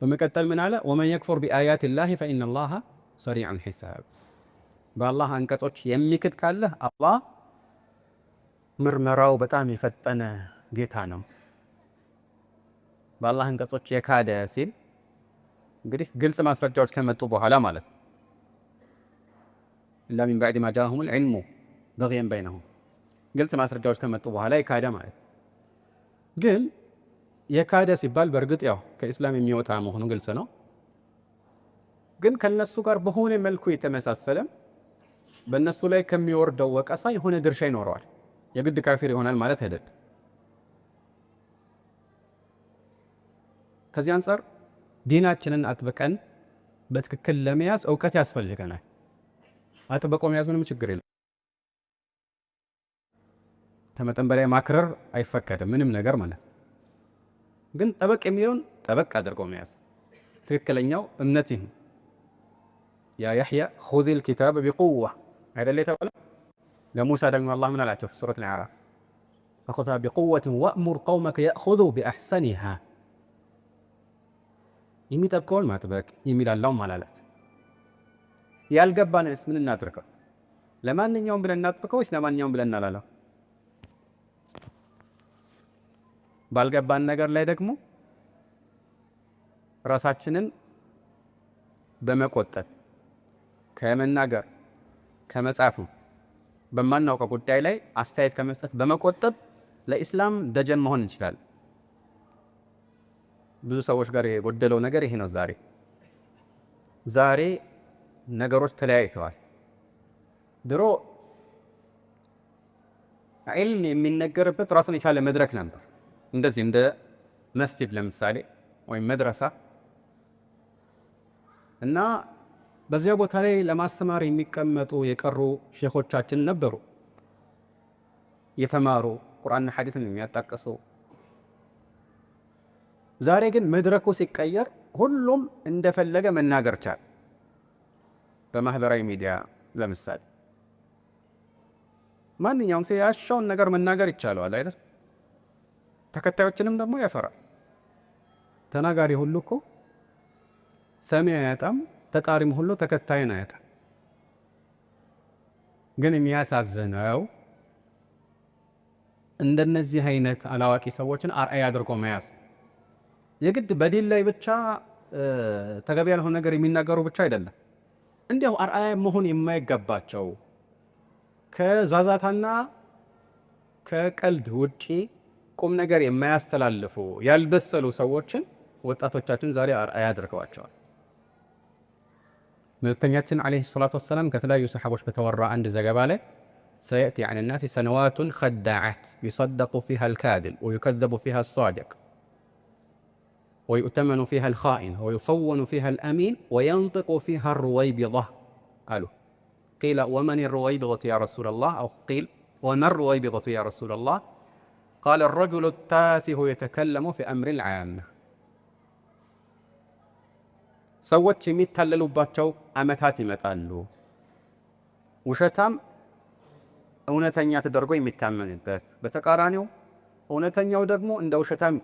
ومكتل من على ومن يكفر بآيات الله فإن الله سريع الحساب بالله أنكتوش يمكت كالله الله مرمراو بتام يفتنا جيتانم بالله أنكتوش يكاد ياسين قريف قلت ما سرجعوش كما تطبوها لا مالت إلا من بعد ما جاءهم العلم بغيا بينهم قلت ما سرجعوش كما تطبوها لا يكاد مالت قل يكاد سيبال برقط ياو كإسلام يميوتا مهنو قل سنو قل كالنسو قار بهون ملكو يتمسى السلام بالنسو لاي كم يورد وكاسا يهون درشين وروال يقد كافر هنا المالت هدد كزيان صار ديناتنا أتبكن بتككل لمياس أو كتي أسفل جكنا أتبقوا مياس من مشكرين تمتن بري ماكرر أي فكت من نجار مالت قن تبك أميرون تبك أدركوا مياس تككلنياو أمنتهم يا يحيى خذ الكتاب بقوة هذا اللي تقول لموسى رضي الله من العتف سورة الأعراف فخذها بقوة وأمر قومك يأخذوا بأحسنها يميت أبكول ما تبك يميل اللهم ملالت يالقبان اسم من الناتركة لما أن يوم بلن ناتركة وإسلام أن يوم بلن نلالا بالقبان نقر لا يدكمو راساتشنن بمقوتت كمن نقر كمسعفو بمان نوكا قدائي لاي أستايد كمسعف بمقوتت لإسلام دجن مهن انشلال ብዙ ሰዎች ጋር የጎደለው ነገር ይሄ ነው። ዛሬ ነገሮች ተለያይተዋል። ድሮ ዒልም የሚነገርበት ራሱን የቻለ መድረክ ነበር። እንደዚህ እንደ መስጂድ ለምሳሌ ወይም መድረሳ እና በዚያ ቦታ ላይ ለማስተማር የሚቀመጡ የቀሩ ሼኾቻችን ነበሩ። የተማሩ ቁርአንና ሐዲስን የሚያጣቅሱ ዛሬ ግን መድረኩ ሲቀየር ሁሉም እንደፈለገ መናገር ቻለ። በማህበራዊ ሚዲያ ለምሳሌ ማንኛውም ሰው ያሻውን ነገር መናገር ይቻላል አይደል? ተከታዮችንም ደግሞ ያፈራል። ተናጋሪ ሁሉ እኮ ሰሚ አያጣም፣ ተጣሪም ሁሉ ተከታይን አያጣም። ግን የሚያሳዝነው እንደነዚህ አይነት አላዋቂ ሰዎችን አርአያ አድርጎ መያዝ የግድ በዲን ላይ ብቻ ተገቢ ያልሆነ ነገር የሚናገሩ ብቻ አይደለም። እንዲያው አርአያ መሆን የማይገባቸው ከዛዛታና ከቀልድ ውጪ ቁም ነገር የማያስተላልፉ ያልበሰሉ ሰዎችን ወጣቶቻችን ዛሬ አርአያ አድርገዋቸዋል። መልእክተኛችን ዓለይሂ ሰላቱ ወሰላም ከተለያዩ ሰሓቦች በተወራ አንድ ዘገባ ላይ سيأتي عن الناس سنوات خداعات يصدق فيها الكاذب ويكذب فيها الصادق ويؤتمن فيها الخائن ويخون فيها الأمين وينطق فيها الرويبضة. قالوا قيل ومن الرويبضة يا رسول الله؟ أو قيل وما الرويبضة يا رسول الله؟ قال الرجل التافه يتكلم في أمر العامة. سوت شميت تللوا باتشو أمتاتي متقالوا وشتام እውነተኛ ተደርጎ የሚታመንበት በተቃራኒው እውነተኛው ደግሞ እንደ ውሸታም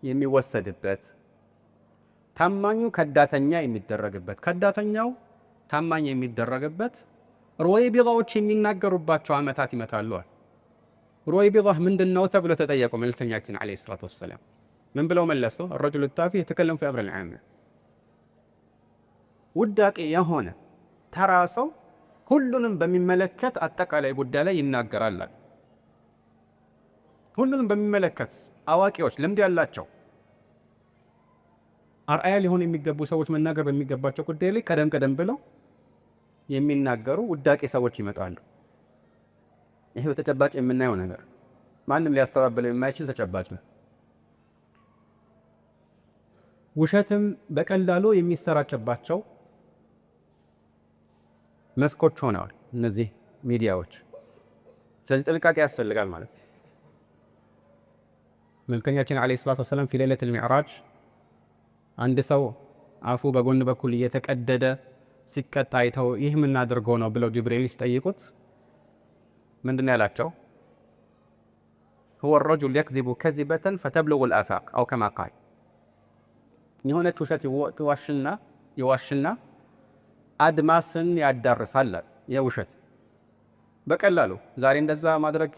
የሚወሰድበት ታማኙ ከዳተኛ የሚደረግበት ከዳተኛው ታማኝ የሚደረግበት ሩወይቢዳዎች የሚናገሩባቸው አመታት ይመጣሉ። ሩወይቢዳ ምንድነው ተብሎ ተጠየቁ መልእክተኛችን ዓለይሂ ሰላቱ ወሰላም ምን ብለው መለሱ? الرجل التافه يتكلم في أمر العامة ውዳቂ የሆነ ተራ ሰው ሁሉንም በሚመለከት አጠቃላይ ጉዳይ ላይ ይናገራል። ሁሉንም በሚመለከት አዋቂዎች ልምድ ያላቸው አርአያ ሊሆን የሚገቡ ሰዎች መናገር በሚገባቸው ጉዳይ ላይ ቀደም ብለው የሚናገሩ ውዳቂ ሰዎች ይመጣሉ። ይሄ በተጨባጭ የምናየው ነገር ማንም ሊያስተባብለው የማይችል ተጨባጭ ነው። ውሸትም በቀላሉ የሚሰራጭባቸው መስኮች ሆነዋል። እነዚህ ሚዲያዎች። ስለዚህ ጥንቃቄ ያስፈልጋል ማለት ነው። መልእክተኛችን ዓለይሂ ሰላቱ ወሰላም ፊ ሌሊቱል ሚዕራጅ አንድ ሰው አፉ በጎን በኩል እየተቀደደ ሲቀጣ አይተው ይህ የምናደርገው ነው ብለው ጅብሪል ሲጠይቁት ምንድን ያላቸው? ሁወ ረጁል የክዚቡ ከዚበተን ፈተብሉጉ ልአፋቅ አው ከማ ቃል። የሆነች ውሸት ይዋሽና አድማስን ያዳርሳል። የውሸት በቀላሉ ዛሬ እንደዛ ማድረግ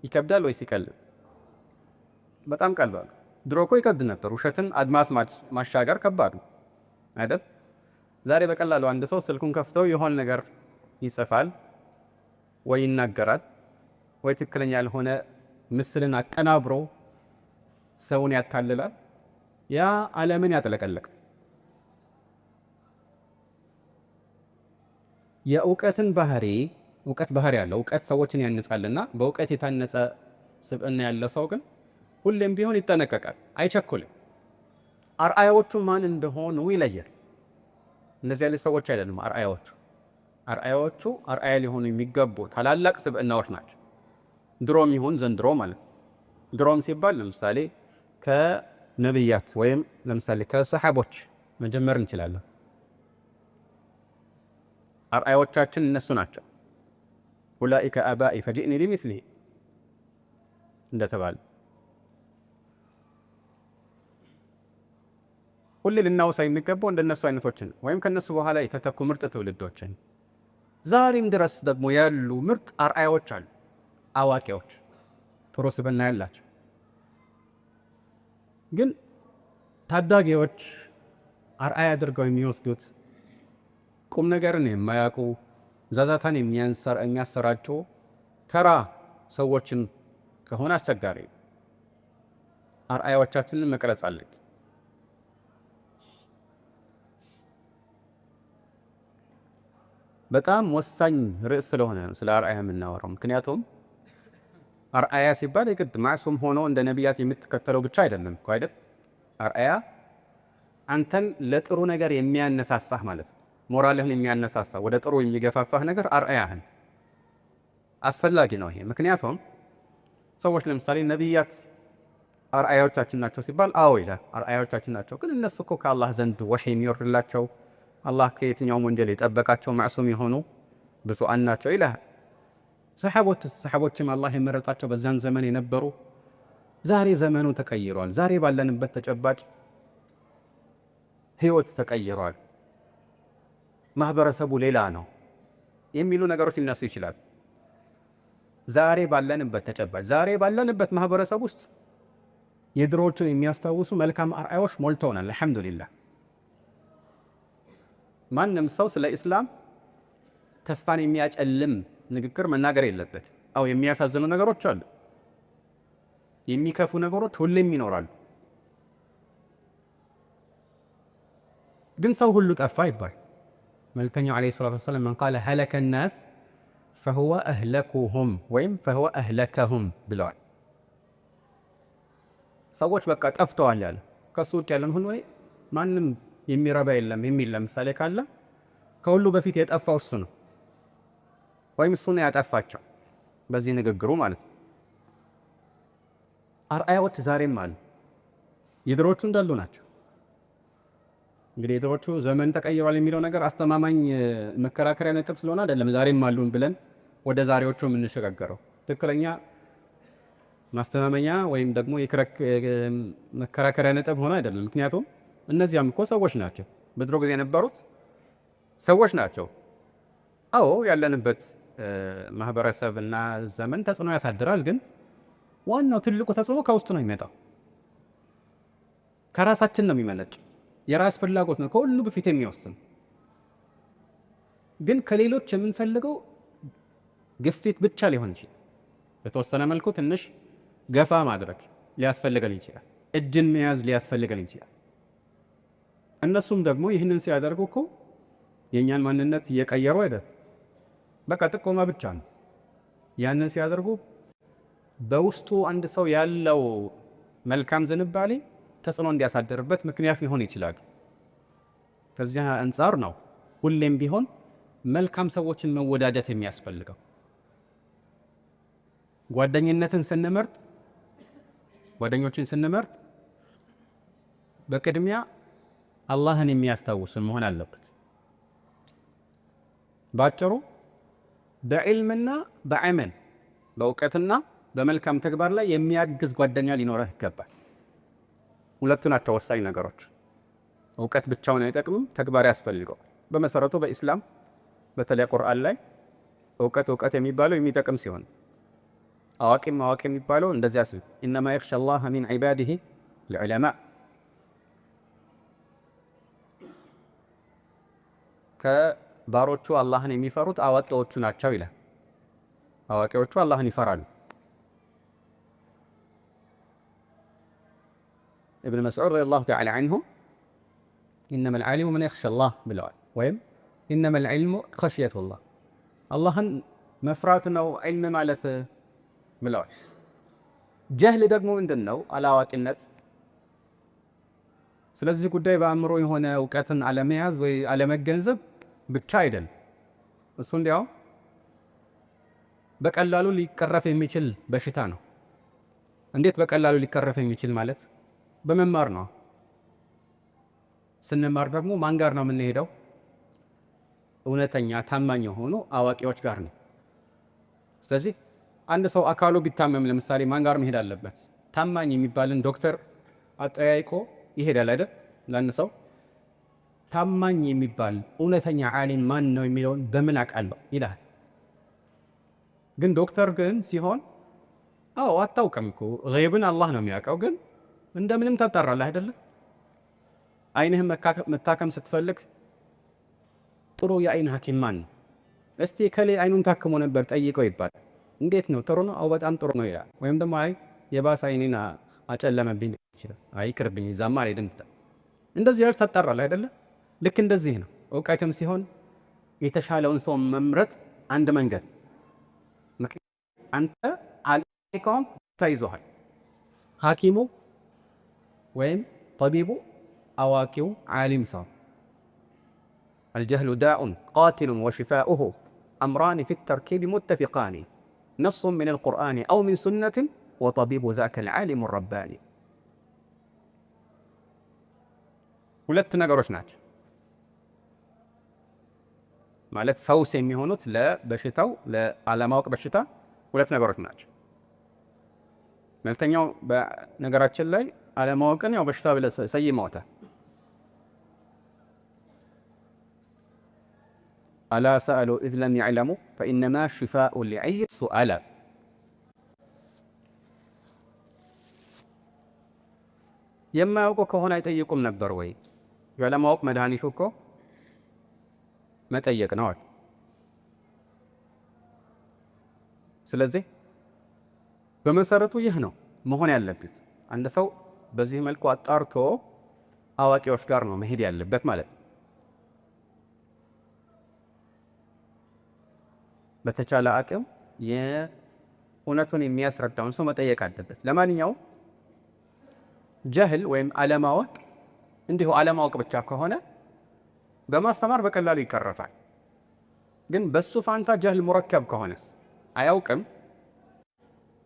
ይከብዳል ወይስ ይቀልል? በጣም ቀላል። ድሮ እኮ ይከብድ ነበር። ውሸትን አድማስ ማሻገር ከባድ ነው አይደል? ዛሬ በቀላሉ አንድ ሰው ስልኩን ከፍተው የሆነ ነገር ይጽፋል ወይ ይናገራል ወይ ትክክለኛ ያልሆነ ምስልን አቀናብሮ ሰውን ያታልላል። ያ ዓለምን ያጥለቀለቅ። የእውቀትን ባህሪ እውቀት ባህሪ ያለው እውቀት ሰዎችን ያንጻልና በእውቀት የታነጸ ስብዕና ያለ ሰው ግን ሁሌም ቢሆን ይጠነቀቃል፣ አይቸኩልም። አርአያዎቹ ማን እንደሆኑ ይለያል። እነዚህ ያለ ሰዎች አይደሉም አርአያዎቹ አርአያ ሊሆኑ የሚገቡ ታላላቅ ስብዕናዎች ናቸው። ድሮም ይሁን ዘንድሮ ማለት ነው። ድሮም ሲባል ለምሳሌ ከነብያት ወይም ለምሳሌ ከሰሓቦች መጀመር እንችላለን። አርአያዎቻችን እነሱ ናቸው። ኡላኢከ አባኢ ፈጂእኒ ቢሚስሊሂ እንደተባለ ሁሌ ልናወሳ የሚገባው እንደነሱ አይነቶችን ወይም ከነሱ በኋላ የተተኩ ምርጥ ትውልዶችን። ዛሬም ድረስ ደግሞ ያሉ ምርጥ አርአያዎች አሉ። አዋቂዎች ጥሩ ስብዕና ያላቸው ግን ታዳጊዎች አርአያ አድርገው የሚወስዱት ቁም ነገርን የማያውቁ ዛዛታን የሚያሰራጩ ተራ ሰዎችን ከሆነ አስቸጋሪ። አርአያዎቻችንን መቅረጽ አለብን። በጣም ወሳኝ ርዕስ ስለሆነ ነው ስለ አርአያ የምናወራው። ምክንያቱም አርአያ ሲባል የግድ ማዕሱም ሆኖ እንደ ነቢያት የምትከተለው ብቻ አይደለም እኮ አይደል? አርአያ አንተን ለጥሩ ነገር የሚያነሳሳህ ማለት ነው። ሞራልህን የሚያነሳሳ ወደ ጥሩ የሚገፋፋህ ነገር አርአያህን አስፈላጊ ነው ይሄ። ምክንያቱም ሰዎች ለምሳሌ ነቢያት አርአያዎቻችን ናቸው ሲባል አዎ ይላል፣ አርአያዎቻችን ናቸው። ግን እነሱ እኮ ከአላህ ዘንድ ወህይ የሚወርድላቸው አላህ ከየትኛውም ወንጀል የጠበቃቸው ማዕሱም የሆኑ ብፁዓን ናቸው ይላል። ሰሓቦችም አላህ የመረጣቸው በዛን ዘመን የነበሩ። ዛሬ ዘመኑ ተቀይሯል። ዛሬ ባለንበት ተጨባጭ ህይወት ተቀይሯል። ማህበረሰቡ ሌላ ነው የሚሉ ነገሮች ሊነሱ ይችላል። ዛሬ ባለንበት ተጨባጭ ዛሬ ባለንበት ማህበረሰብ ውስጥ የድሮዎችን የሚያስታውሱ መልካም አርአያዎች ሞልተውናል። አልሐምዱሊላህ። ማንም ሰው ስለ ኢስላም ተስፋን የሚያጨልም ንግግር መናገር የለበት። አው የሚያሳዝኑ ነገሮች አሉ፣ የሚከፉ ነገሮች ሁሌም ይኖራሉ። ግን ሰው ሁሉ ጠፋ ይባል። መልእክተኛው ዓለይሂ ሰላቱ ወሰላም መን ቃለ ሀለከ ናስ ፈሁወ አህለኩሁም ወይም ፈሁወ አህለከሁም ብለዋል። ሰዎች በቃ ጠፍተዋል ያለ ከሱ ውጭ ያለን ሁሉ ወይ ማንም የሚረባ የለም የሚል ለምሳሌ ካለ ከሁሉ በፊት የጠፋው እሱ ነው ወይም እሱ ነው ያጠፋቸው በዚህ ንግግሩ ማለት ነው። አርአያዎች ዛሬም አሉ፣ የድሮቹ እንዳሉ ናቸው። እንግዲህ የድሮቹ ዘመን ተቀይሯል የሚለው ነገር አስተማማኝ መከራከሪያ ነጥብ ስለሆነ አይደለም ዛሬም አሉን ብለን ወደ ዛሬዎቹ የምንሸጋገረው። ትክክለኛ ማስተማመኛ ወይም ደግሞ መከራከሪያ ነጥብ ሆነ አይደለም። ምክንያቱም እነዚያም እኮ ሰዎች ናቸው፣ በድሮ ጊዜ የነበሩት ሰዎች ናቸው። አዎ ያለንበት ማህበረሰብ እና ዘመን ተጽዕኖ ያሳድራል። ግን ዋናው ትልቁ ተጽዕኖ ከውስጥ ነው የሚመጣው፣ ከራሳችን ነው የሚመነጭ። የራስ ፍላጎት ነው ከሁሉ በፊት የሚወስን። ግን ከሌሎች የምንፈልገው ግፊት ብቻ ሊሆን ይችላል። በተወሰነ መልኩ ትንሽ ገፋ ማድረግ ሊያስፈልገን ይችላል፣ እጅን መያዝ ሊያስፈልገን ይችላል። እነሱም ደግሞ ይህንን ሲያደርጉ እኮ የእኛን ማንነት እየቀየሩ አይደል፣ በቃ ጥቆማ ብቻ ነው። ያንን ሲያደርጉ በውስጡ አንድ ሰው ያለው መልካም ዝንባሌ ተጽዕኖ እንዲያሳደርበት ምክንያት ሊሆን ይችላል። ከዚያ አንጻር ነው ሁሌም ቢሆን መልካም ሰዎችን መወዳጀት የሚያስፈልገው። ጓደኝነትን ስንመርጥ ጓደኞችን ስንመርጥ በቅድሚያ አላህን የሚያስታውሱ መሆን አለበት። ባጭሩ በዕልምና በዐመል በእውቀትና በመልካም ተግባር ላይ የሚያግዝ ጓደኛ ሊኖርህ ይገባል። ሁለቱ ናቸው ወሳኝ ነገሮች። እውቀት ብቻውን አይጠቅምም፣ ተግባር ያስፈልገው። በመሰረቱ በኢስላም በተለይ ቁርአን ላይ እውቀት የሚባለው የሚጠቅም ሲሆን አዋቂ የሚባለው እንደዚያ ሲል ኢነማ የኽሻ አላህ ሚን ዒባዲሂ ልዑለማ ከባሮቹ አላህን የሚፈሩት አዋቂዎቹ ናቸው ይላል። አዋቂዎቹ አላህን ይፈራሉ። ኢብኑ መስዑድ ረዲየላሁ ተዓላ ዐንሁ ኢነመል ዓሊሙ መን የኽሻ አላህ ብለዋል። ወይም ኢነመል ዒልሙ ኸሽየቱላህ አላህን መፍራት ነው ዒልም ማለት ብለዋል። ጀህል ደግሞ ምንድን ነው? አላዋቂነት። ስለዚህ ጉዳይ በአእምሮ የሆነ እውቀትን አለመያዝ ወይ አለመገንዘብ ብቻ አይደለም። እሱ እንዲያው በቀላሉ ሊቀረፍ የሚችል በሽታ ነው። እንዴት በቀላሉ ሊቀረፍ የሚችል ማለት? በመማር ነው። ስንማር ደግሞ ማን ጋር ነው የምንሄደው? እውነተኛ ታማኝ የሆኑ አዋቂዎች ጋር ነው። ስለዚህ አንድ ሰው አካሉ ቢታመም ለምሳሌ ማን ጋር መሄድ አለበት? ታማኝ የሚባልን ዶክተር አጠያይቆ ይሄዳል አይደል? ለአንድ ሰው ታማኝ የሚባል እውነተኛ ዓሊም ማን ነው የሚለውን በምን አውቃለሁ ይላል። ግን ዶክተር ግን ሲሆን አታውቅም እኮ ገይብን አላህ ነው የሚያውቀው። ግን እንደምንም ታጣራለህ አይደለም? አይንህን መታከም ስትፈልግ ጥሩ የአይን ሐኪም ማን ነው? እስቲ ከሌ አይኑን ታክሞ ነበር ጠይቀው ይባል። እንዴት ነው? ጥሩ ነው? በጣም ጥሩ ነው ይላል። ወይም ደግሞ የባሰ አይኔን አጨለመብኝ ይችላል። ይቅርብኝ ዛማ አይደለም። እንደዚህ ያል ታጣራለህ አይደለም? ልክ እንደዚህ ነው እውቀትም ሲሆን የተሻለውን ሰው መምረጥ አንድ መንገድ። አንተ አልቆም ተይዞሃል። ሐኪሙ ወይም ጠቢቡ አዋቂው ዓሊም ሰው الجهل داء قاتل وشفاؤه أمران في التركيب متفقان نص من القرآن أو من سنة وطبيب ذاك العالم الرباني ሁለት ነገሮች ናቸው ማለት ፈውስ የሚሆኑት ለበሽታው ለአለማወቅ በሽታ ሁለት ነገሮች ናቸው። መልተኛው በነገራችን ላይ አለማወቅን ያው በሽታ ብለህ ሰይመውታል። አላ ሰአሉ ኢዝ ለም ይዕለሙ ፈኢነማ ሽፋኡ ሊዐይ ሱአላ። የማያውቁ ከሆነ አይጠይቁም ነበር ወይ? ያለማወቅ መድኃኒቱ እኮ መጠየቅ ነው። ስለዚህ በመሰረቱ ይህ ነው መሆን ያለበት። አንድ ሰው በዚህ መልኩ አጣርቶ አዋቂዎች ጋር ነው መሄድ ያለበት ማለት ነው። በተቻለ አቅም የእውነቱን የሚያስረዳውን ሰው መጠየቅ አለበት። ለማንኛውም ጀህል ወይም አለማወቅ እንዲሁ አለማወቅ ብቻ ከሆነ በማስተማር በቀላሉ ይቀረፋል። ግን በሱ ፋንታ ጀህል ሙረከብ ከሆነስ አያውቅም።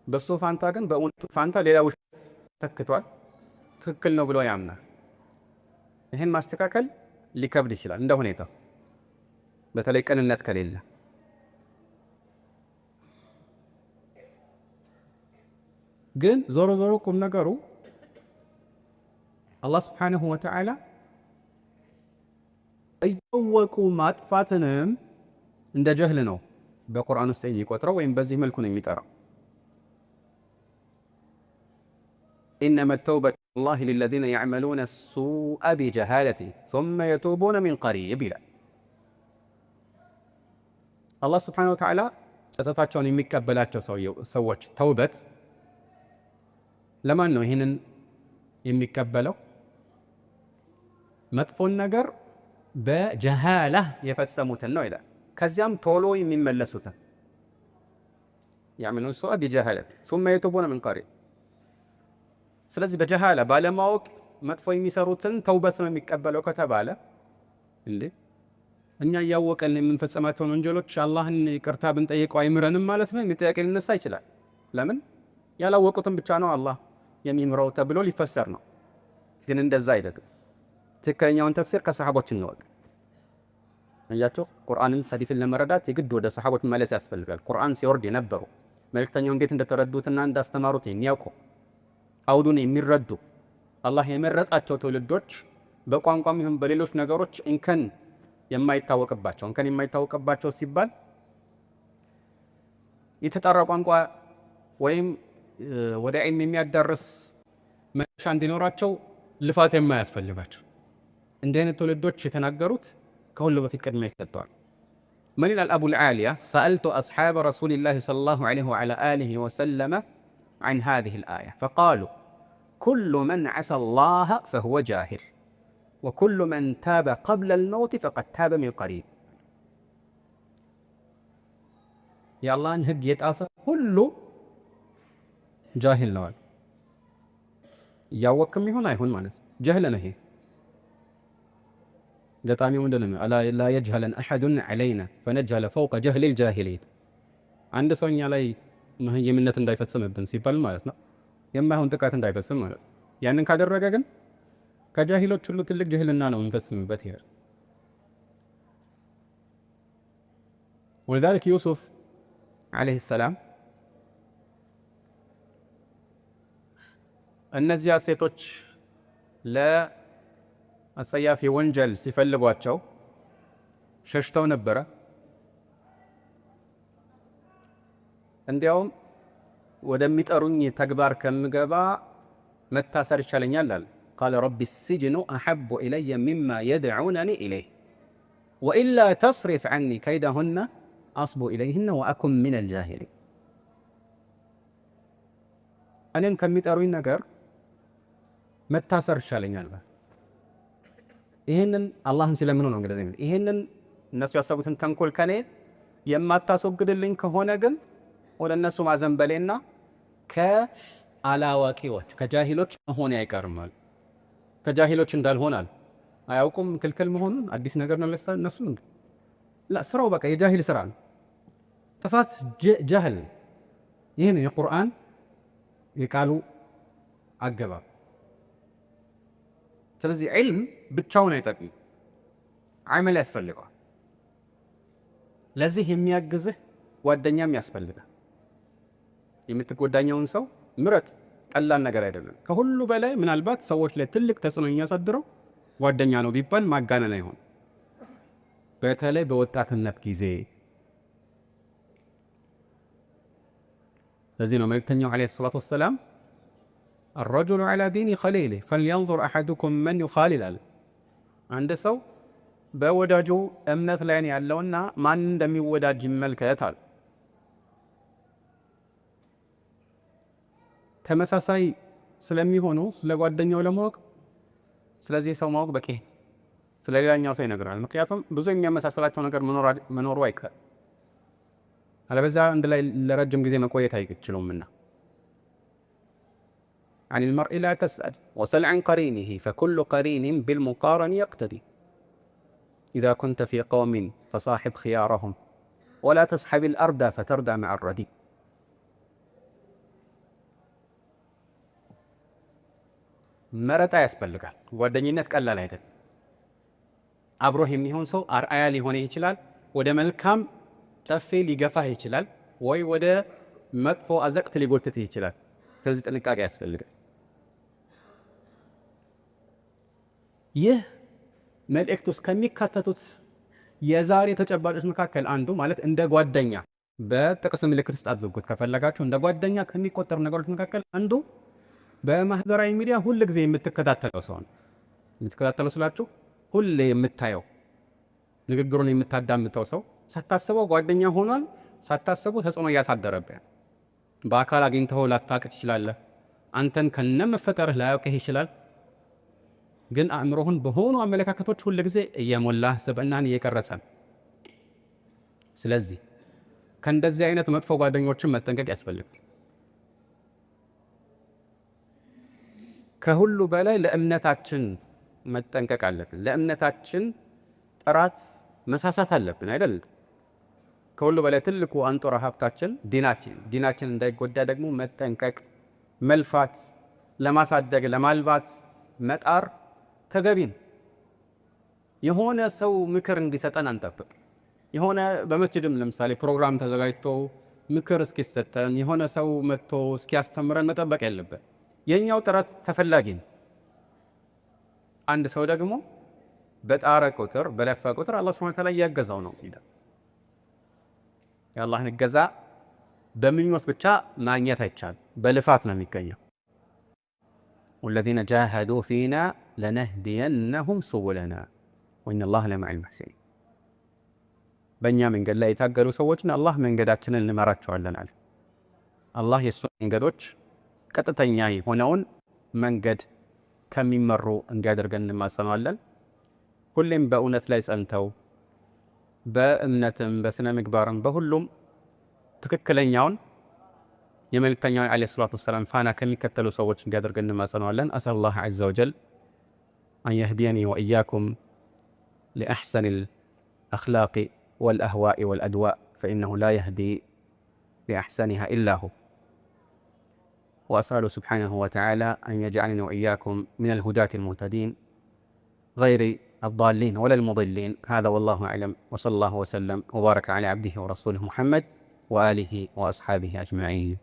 በሱ ፋንታ ግን በእውነቱ ፋንታ ሌላ ውሸት ተክቷል፣ ትክክል ነው ብሎ ያምናል። ይህን ማስተካከል ሊከብድ ይችላል እንደ ሁኔታው፣ በተለይ ቅንነት ከሌለ። ግን ዞሮ ዞሮ ቁም ነገሩ አላህ ስብሓንሁ ወተዓላ እያወቁ ማጥፋትንም እንደ ጀህል ነው በቁርአን ውስጥ የሚቆጥረው ወይም በዚህ መልኩ ነው የሚጠራው። ኢነማ ተውበቱ ላሂ ሊለዚነ የዕመሉነ ሱአ ቢጀሃለቲ ሱመ የቱቡነ ሚን ቀሪብ ይላል። አላህ ስብሓንሁ ወተዓላ ጸጸታቸውን የሚቀበላቸው ሰዎች ተውበት ለማን ነው ይህንን የሚቀበለው? መጥፎን ነገር በጀሃላ የፈጸሙትን ነው ይላል። ከዚያም ቶሎ የሚመለሱትን ያዕመሉነ ሱአ ቢጀሃለቲ ሱመ የቱቡነ ሚን ቀሪብ። ስለዚህ በጀሃላ ባለማወቅ መጥፎ የሚሰሩትን ተውበት ነው የሚቀበለው ከተባለ እንዴ እኛ ያወቀን የምንፈጸማቸውን ወንጀሎች አላህን ይቅርታ ብንጠይቀው አይምረንም ማለት ነው? የሚጠያቅ ሊነሳ ይችላል። ለምን ያላወቁትን ብቻ ነው አላህ የሚምረው ተብሎ ሊፈሰር ነው። ግን እንደዛ አይደለም። ትክክለኛውን ተፍሲር ከሰሃቦች እንወቅ። አያችሁ ቁርአንን ሐዲስን ለመረዳት የግድ ወደ ሰሃቦች መለስ ያስፈልጋል። ቁርአን ሲወርድ የነበሩ መልእክተኛው እንዴት እንደተረዱትና እንዳስተማሩት የሚያውቁ አውዱን የሚረዱ አላህ የመረጣቸው ትውልዶች በቋንቋም ይሁን በሌሎች ነገሮች እንከን የማይታወቅባቸው ሲባል የተጣራ ቋንቋ ወይም ወደ ዒልም የሚያዳርስ መነሻ እንዲኖራቸው ልፋት የማያስፈልጋቸው እንዲህ አይነት ትውልዶች የተናገሩት ከሁሉ በፊት ቅድሚያ ይሰጠዋል። من إلى أبو العالية سألت أصحاب رسول الله صلى الله عليه وعلى آله وسلم عن هذه الآية فقالوا كل من عصى الله فهو جاهل وكل من تاب قبل الموت فقد تاب من قريب. يا الله انهج يتعصى كله جاهل نوال ያወቅም ይሁን አይሁን ማለት ጀህል ነው። ይሄ ገጣሚው ምንድነው? አላ ላ የጅሀለን አሐዱን ዐለይና ፈነጅሀለ ፈውቀ ጀህሊል ጃሂሊን። አንድ ሰው እኛ ላይ መህይምነት እንዳይፈጽምብን ሲባል ማለት ነው፣ የማይሆን ጥቃት እንዳይፈጽም ማለት ነው። ያንን ካደረገ ግን ከጃሂሎች ሁሉ ትልቅ ጅህልና ነው የሚፈጽምበት። ይሄ ወለዛሊክ ዩሱፍ ዐለይሂ ሰላም እነዚያ ሴቶች ለአጸያፊ ወንጀል ሲፈልጓቸው ሸሽተው ነበረ። እንዲያውም ወደሚጠሩኝ ተግባር ከምገባ መታሰር ይቻለኛል አለ። ቃለ ረቢ ሲጅኑ አሐቡ ኢለየ ሚማ የድዑነኒ ኢለይህ ወኢላ ተስሪፍ ዐኒ ከይደሁነ አስቡ ኢለይህነ ወአኩን ሚነል ጃሂሊን። እኔን ከሚጠሩኝ ነገር መታሰር ይሻለኛል። ይሄንን አላህን ሲለምኑ ነው እንግዲህ ይሄንን እነሱ ያሰቡትን ተንኮል ከኔ የማታስወግድልኝ ከሆነ ግን ወደ እነሱ ማዘንበሌና ከአላዋቂዎች ከጃሂሎች መሆን አይቀርማል። ከጃሂሎች እንዳልሆናል አያውቁም ክልክል መሆኑን አዲስ ነገር ነው ለነሱ። ስራው በቃ የጃሂል ስራ ነው። ጥፋት ጃህል። ይሄ ነው የቁርአን የቃሉ አገባብ። ስለዚህ ዒልም ብቻውን አይጠቅም፣ ዓመል ያስፈልገዋል። ለዚህ የሚያግዝህ ጓደኛም ያስፈልጋል። የምትጎዳኛውን ሰው ምረጥ። ቀላል ነገር አይደለም። ከሁሉ በላይ ምናልባት ሰዎች ላይ ትልቅ ተጽዕኖ የሚያሳድረው ጓደኛ ነው ቢባል ማጋነን አይሆን። በተለይ በወጣትነት ጊዜ። ለዚህ ነው መልእክተኛው ዓለይሂ ሰላቱ ወሰላም الرجل على دين خليله فلينظر أحدكم من يخالل አለ። አንድ ሰው በወዳጁ እምነት ላይ ያለውና ማን እንደሚወዳጅ ይመልከት አለ። ተመሳሳይ ስለሚሆኑ ስለ ጓደኛው ለማወቅ ስለዚህ ሰው ማወቅ በቂ፣ ስለሌላኛው ሰው ይነግራል። ምክንያቱም ብዙ የሚያመሳስላቸው ነገር መኖሩ አይቀር፣ አለበዛ አንድ ላይ ለረጅም ጊዜ መቆየት አይችሉምና። عن المرء لا تسأل وسل عن قرينه فكل قرين بالمقارن يقتدي إذا كنت في قوم فصاحب خيارهم ولا تصحب الأردى فتردى مع الردي. መረጣ ያስፈልጋል። ጓደኝነት ቀላል አይደል። አብሮህ የሚሆን ሰው አርአያ ሊሆን ይችላል፣ ወደ መልካም ጠፌ ሊገፋህ ይችላል፣ ወይ ወደ መጥፎ አዘቅት ሊጎትትህ ይችላል። ስለዚህ ጥንቃቄ ያስፈልጋል። ይህ መልእክት ውስጥ ከሚካተቱት የዛሬ ተጨባጮች መካከል አንዱ ማለት እንደ ጓደኛ በጥቅስ ምልክት ውስጥ አድርጉት ከፈለጋችሁ፣ እንደ ጓደኛ ከሚቆጠሩ ነገሮች መካከል አንዱ በማህበራዊ ሚዲያ ሁል ጊዜ የምትከታተለው ሰው ነው። የምትከታተለው ስላችሁ ሁሌ የምታየው ንግግሩን የምታዳምጠው ሰው ሳታስበው ጓደኛ ሆኗል። ሳታስበው ተጽዕኖ እያሳደረብህ በአካል አግኝተው ላታውቅ ትችላለህ። አንተን ከነመፈጠርህ ላያውቅህ ይችላል። ግን አእምሮህን በሆኑ አመለካከቶች ሁል ጊዜ እየሞላህ ስብዕናን እየቀረጸ ነው። ስለዚህ ከእንደዚህ አይነት መጥፎ ጓደኞችን መጠንቀቅ ያስፈልጋል። ከሁሉ በላይ ለእምነታችን መጠንቀቅ አለብን። ለእምነታችን ጥራት መሳሳት አለብን አይደል? ከሁሉ በላይ ትልቁ አንጡራ ሀብታችን ዲናችን እንዳይጎዳ ደግሞ መጠንቀቅ፣ መልፋት፣ ለማሳደግ ለማልባት መጣር ተገቢ ነው። የሆነ ሰው ምክር እንዲሰጠን አንጠብቅ። የሆነ በመስጂድም ለምሳሌ ፕሮግራም ተዘጋጅቶ ምክር እስኪሰጠን የሆነ ሰው መጥቶ እስኪያስተምረን መጠበቅ ያለበት የኛው ጥረት ተፈላጊ ነው። አንድ ሰው ደግሞ በጣረ ቁጥር በለፋ ቁጥር አላህ ሱብሓነሁ ወተዓላ እያገዛው ነው ይላል። የአላህን እገዛ በምኞት ብቻ ማግኘት አይቻልም፣ በልፋት ነው የሚገኘው። ወለዚነ ጃሃዱ ፊና ለነህዲየነሁም ሱቡለና ወኢነላህ ለመዐል ሙሕሲኒን። በእኛ መንገድ ላይ የታገሉ ሰዎችን አላህ መንገዳችንን እንመራቸዋለን አለ። አላህ የእሱ መንገዶች ቀጥተኛ የሆነውን መንገድ ከሚመሩ እንዲያደርገን እንማጸናለን። ሁሌም በእውነት ላይ ጸንተው በእምነትም በስነ ምግባርም በሁሉም ትክክለኛውን የመልእክተኛውን ዓለይሂ ሰላቱ ወሰላም ፋና ከሚከተሉ ሰዎች እንዲያደርገን እንማጸናለን። አሰሉላህ ዐዘ ወጀል አን የህዲየኒ ወኢያኩም ሊአሕሰኒል አኽላቂ ወልአህዋኢ ወልአድዋእ ፈኢነሁ ላ የህዲ ሊአሕሰኒሃ ኢላ ሁ وأسأله سبحانه وتعالى أن يجعلني وإياكم من الهداة المهتدين غير الضالين ولا المضلين. هذا والله أعلم، وصلى الله وسلم وبارك على عبده ورسوله محمد وآله وأصحابه أجمعين.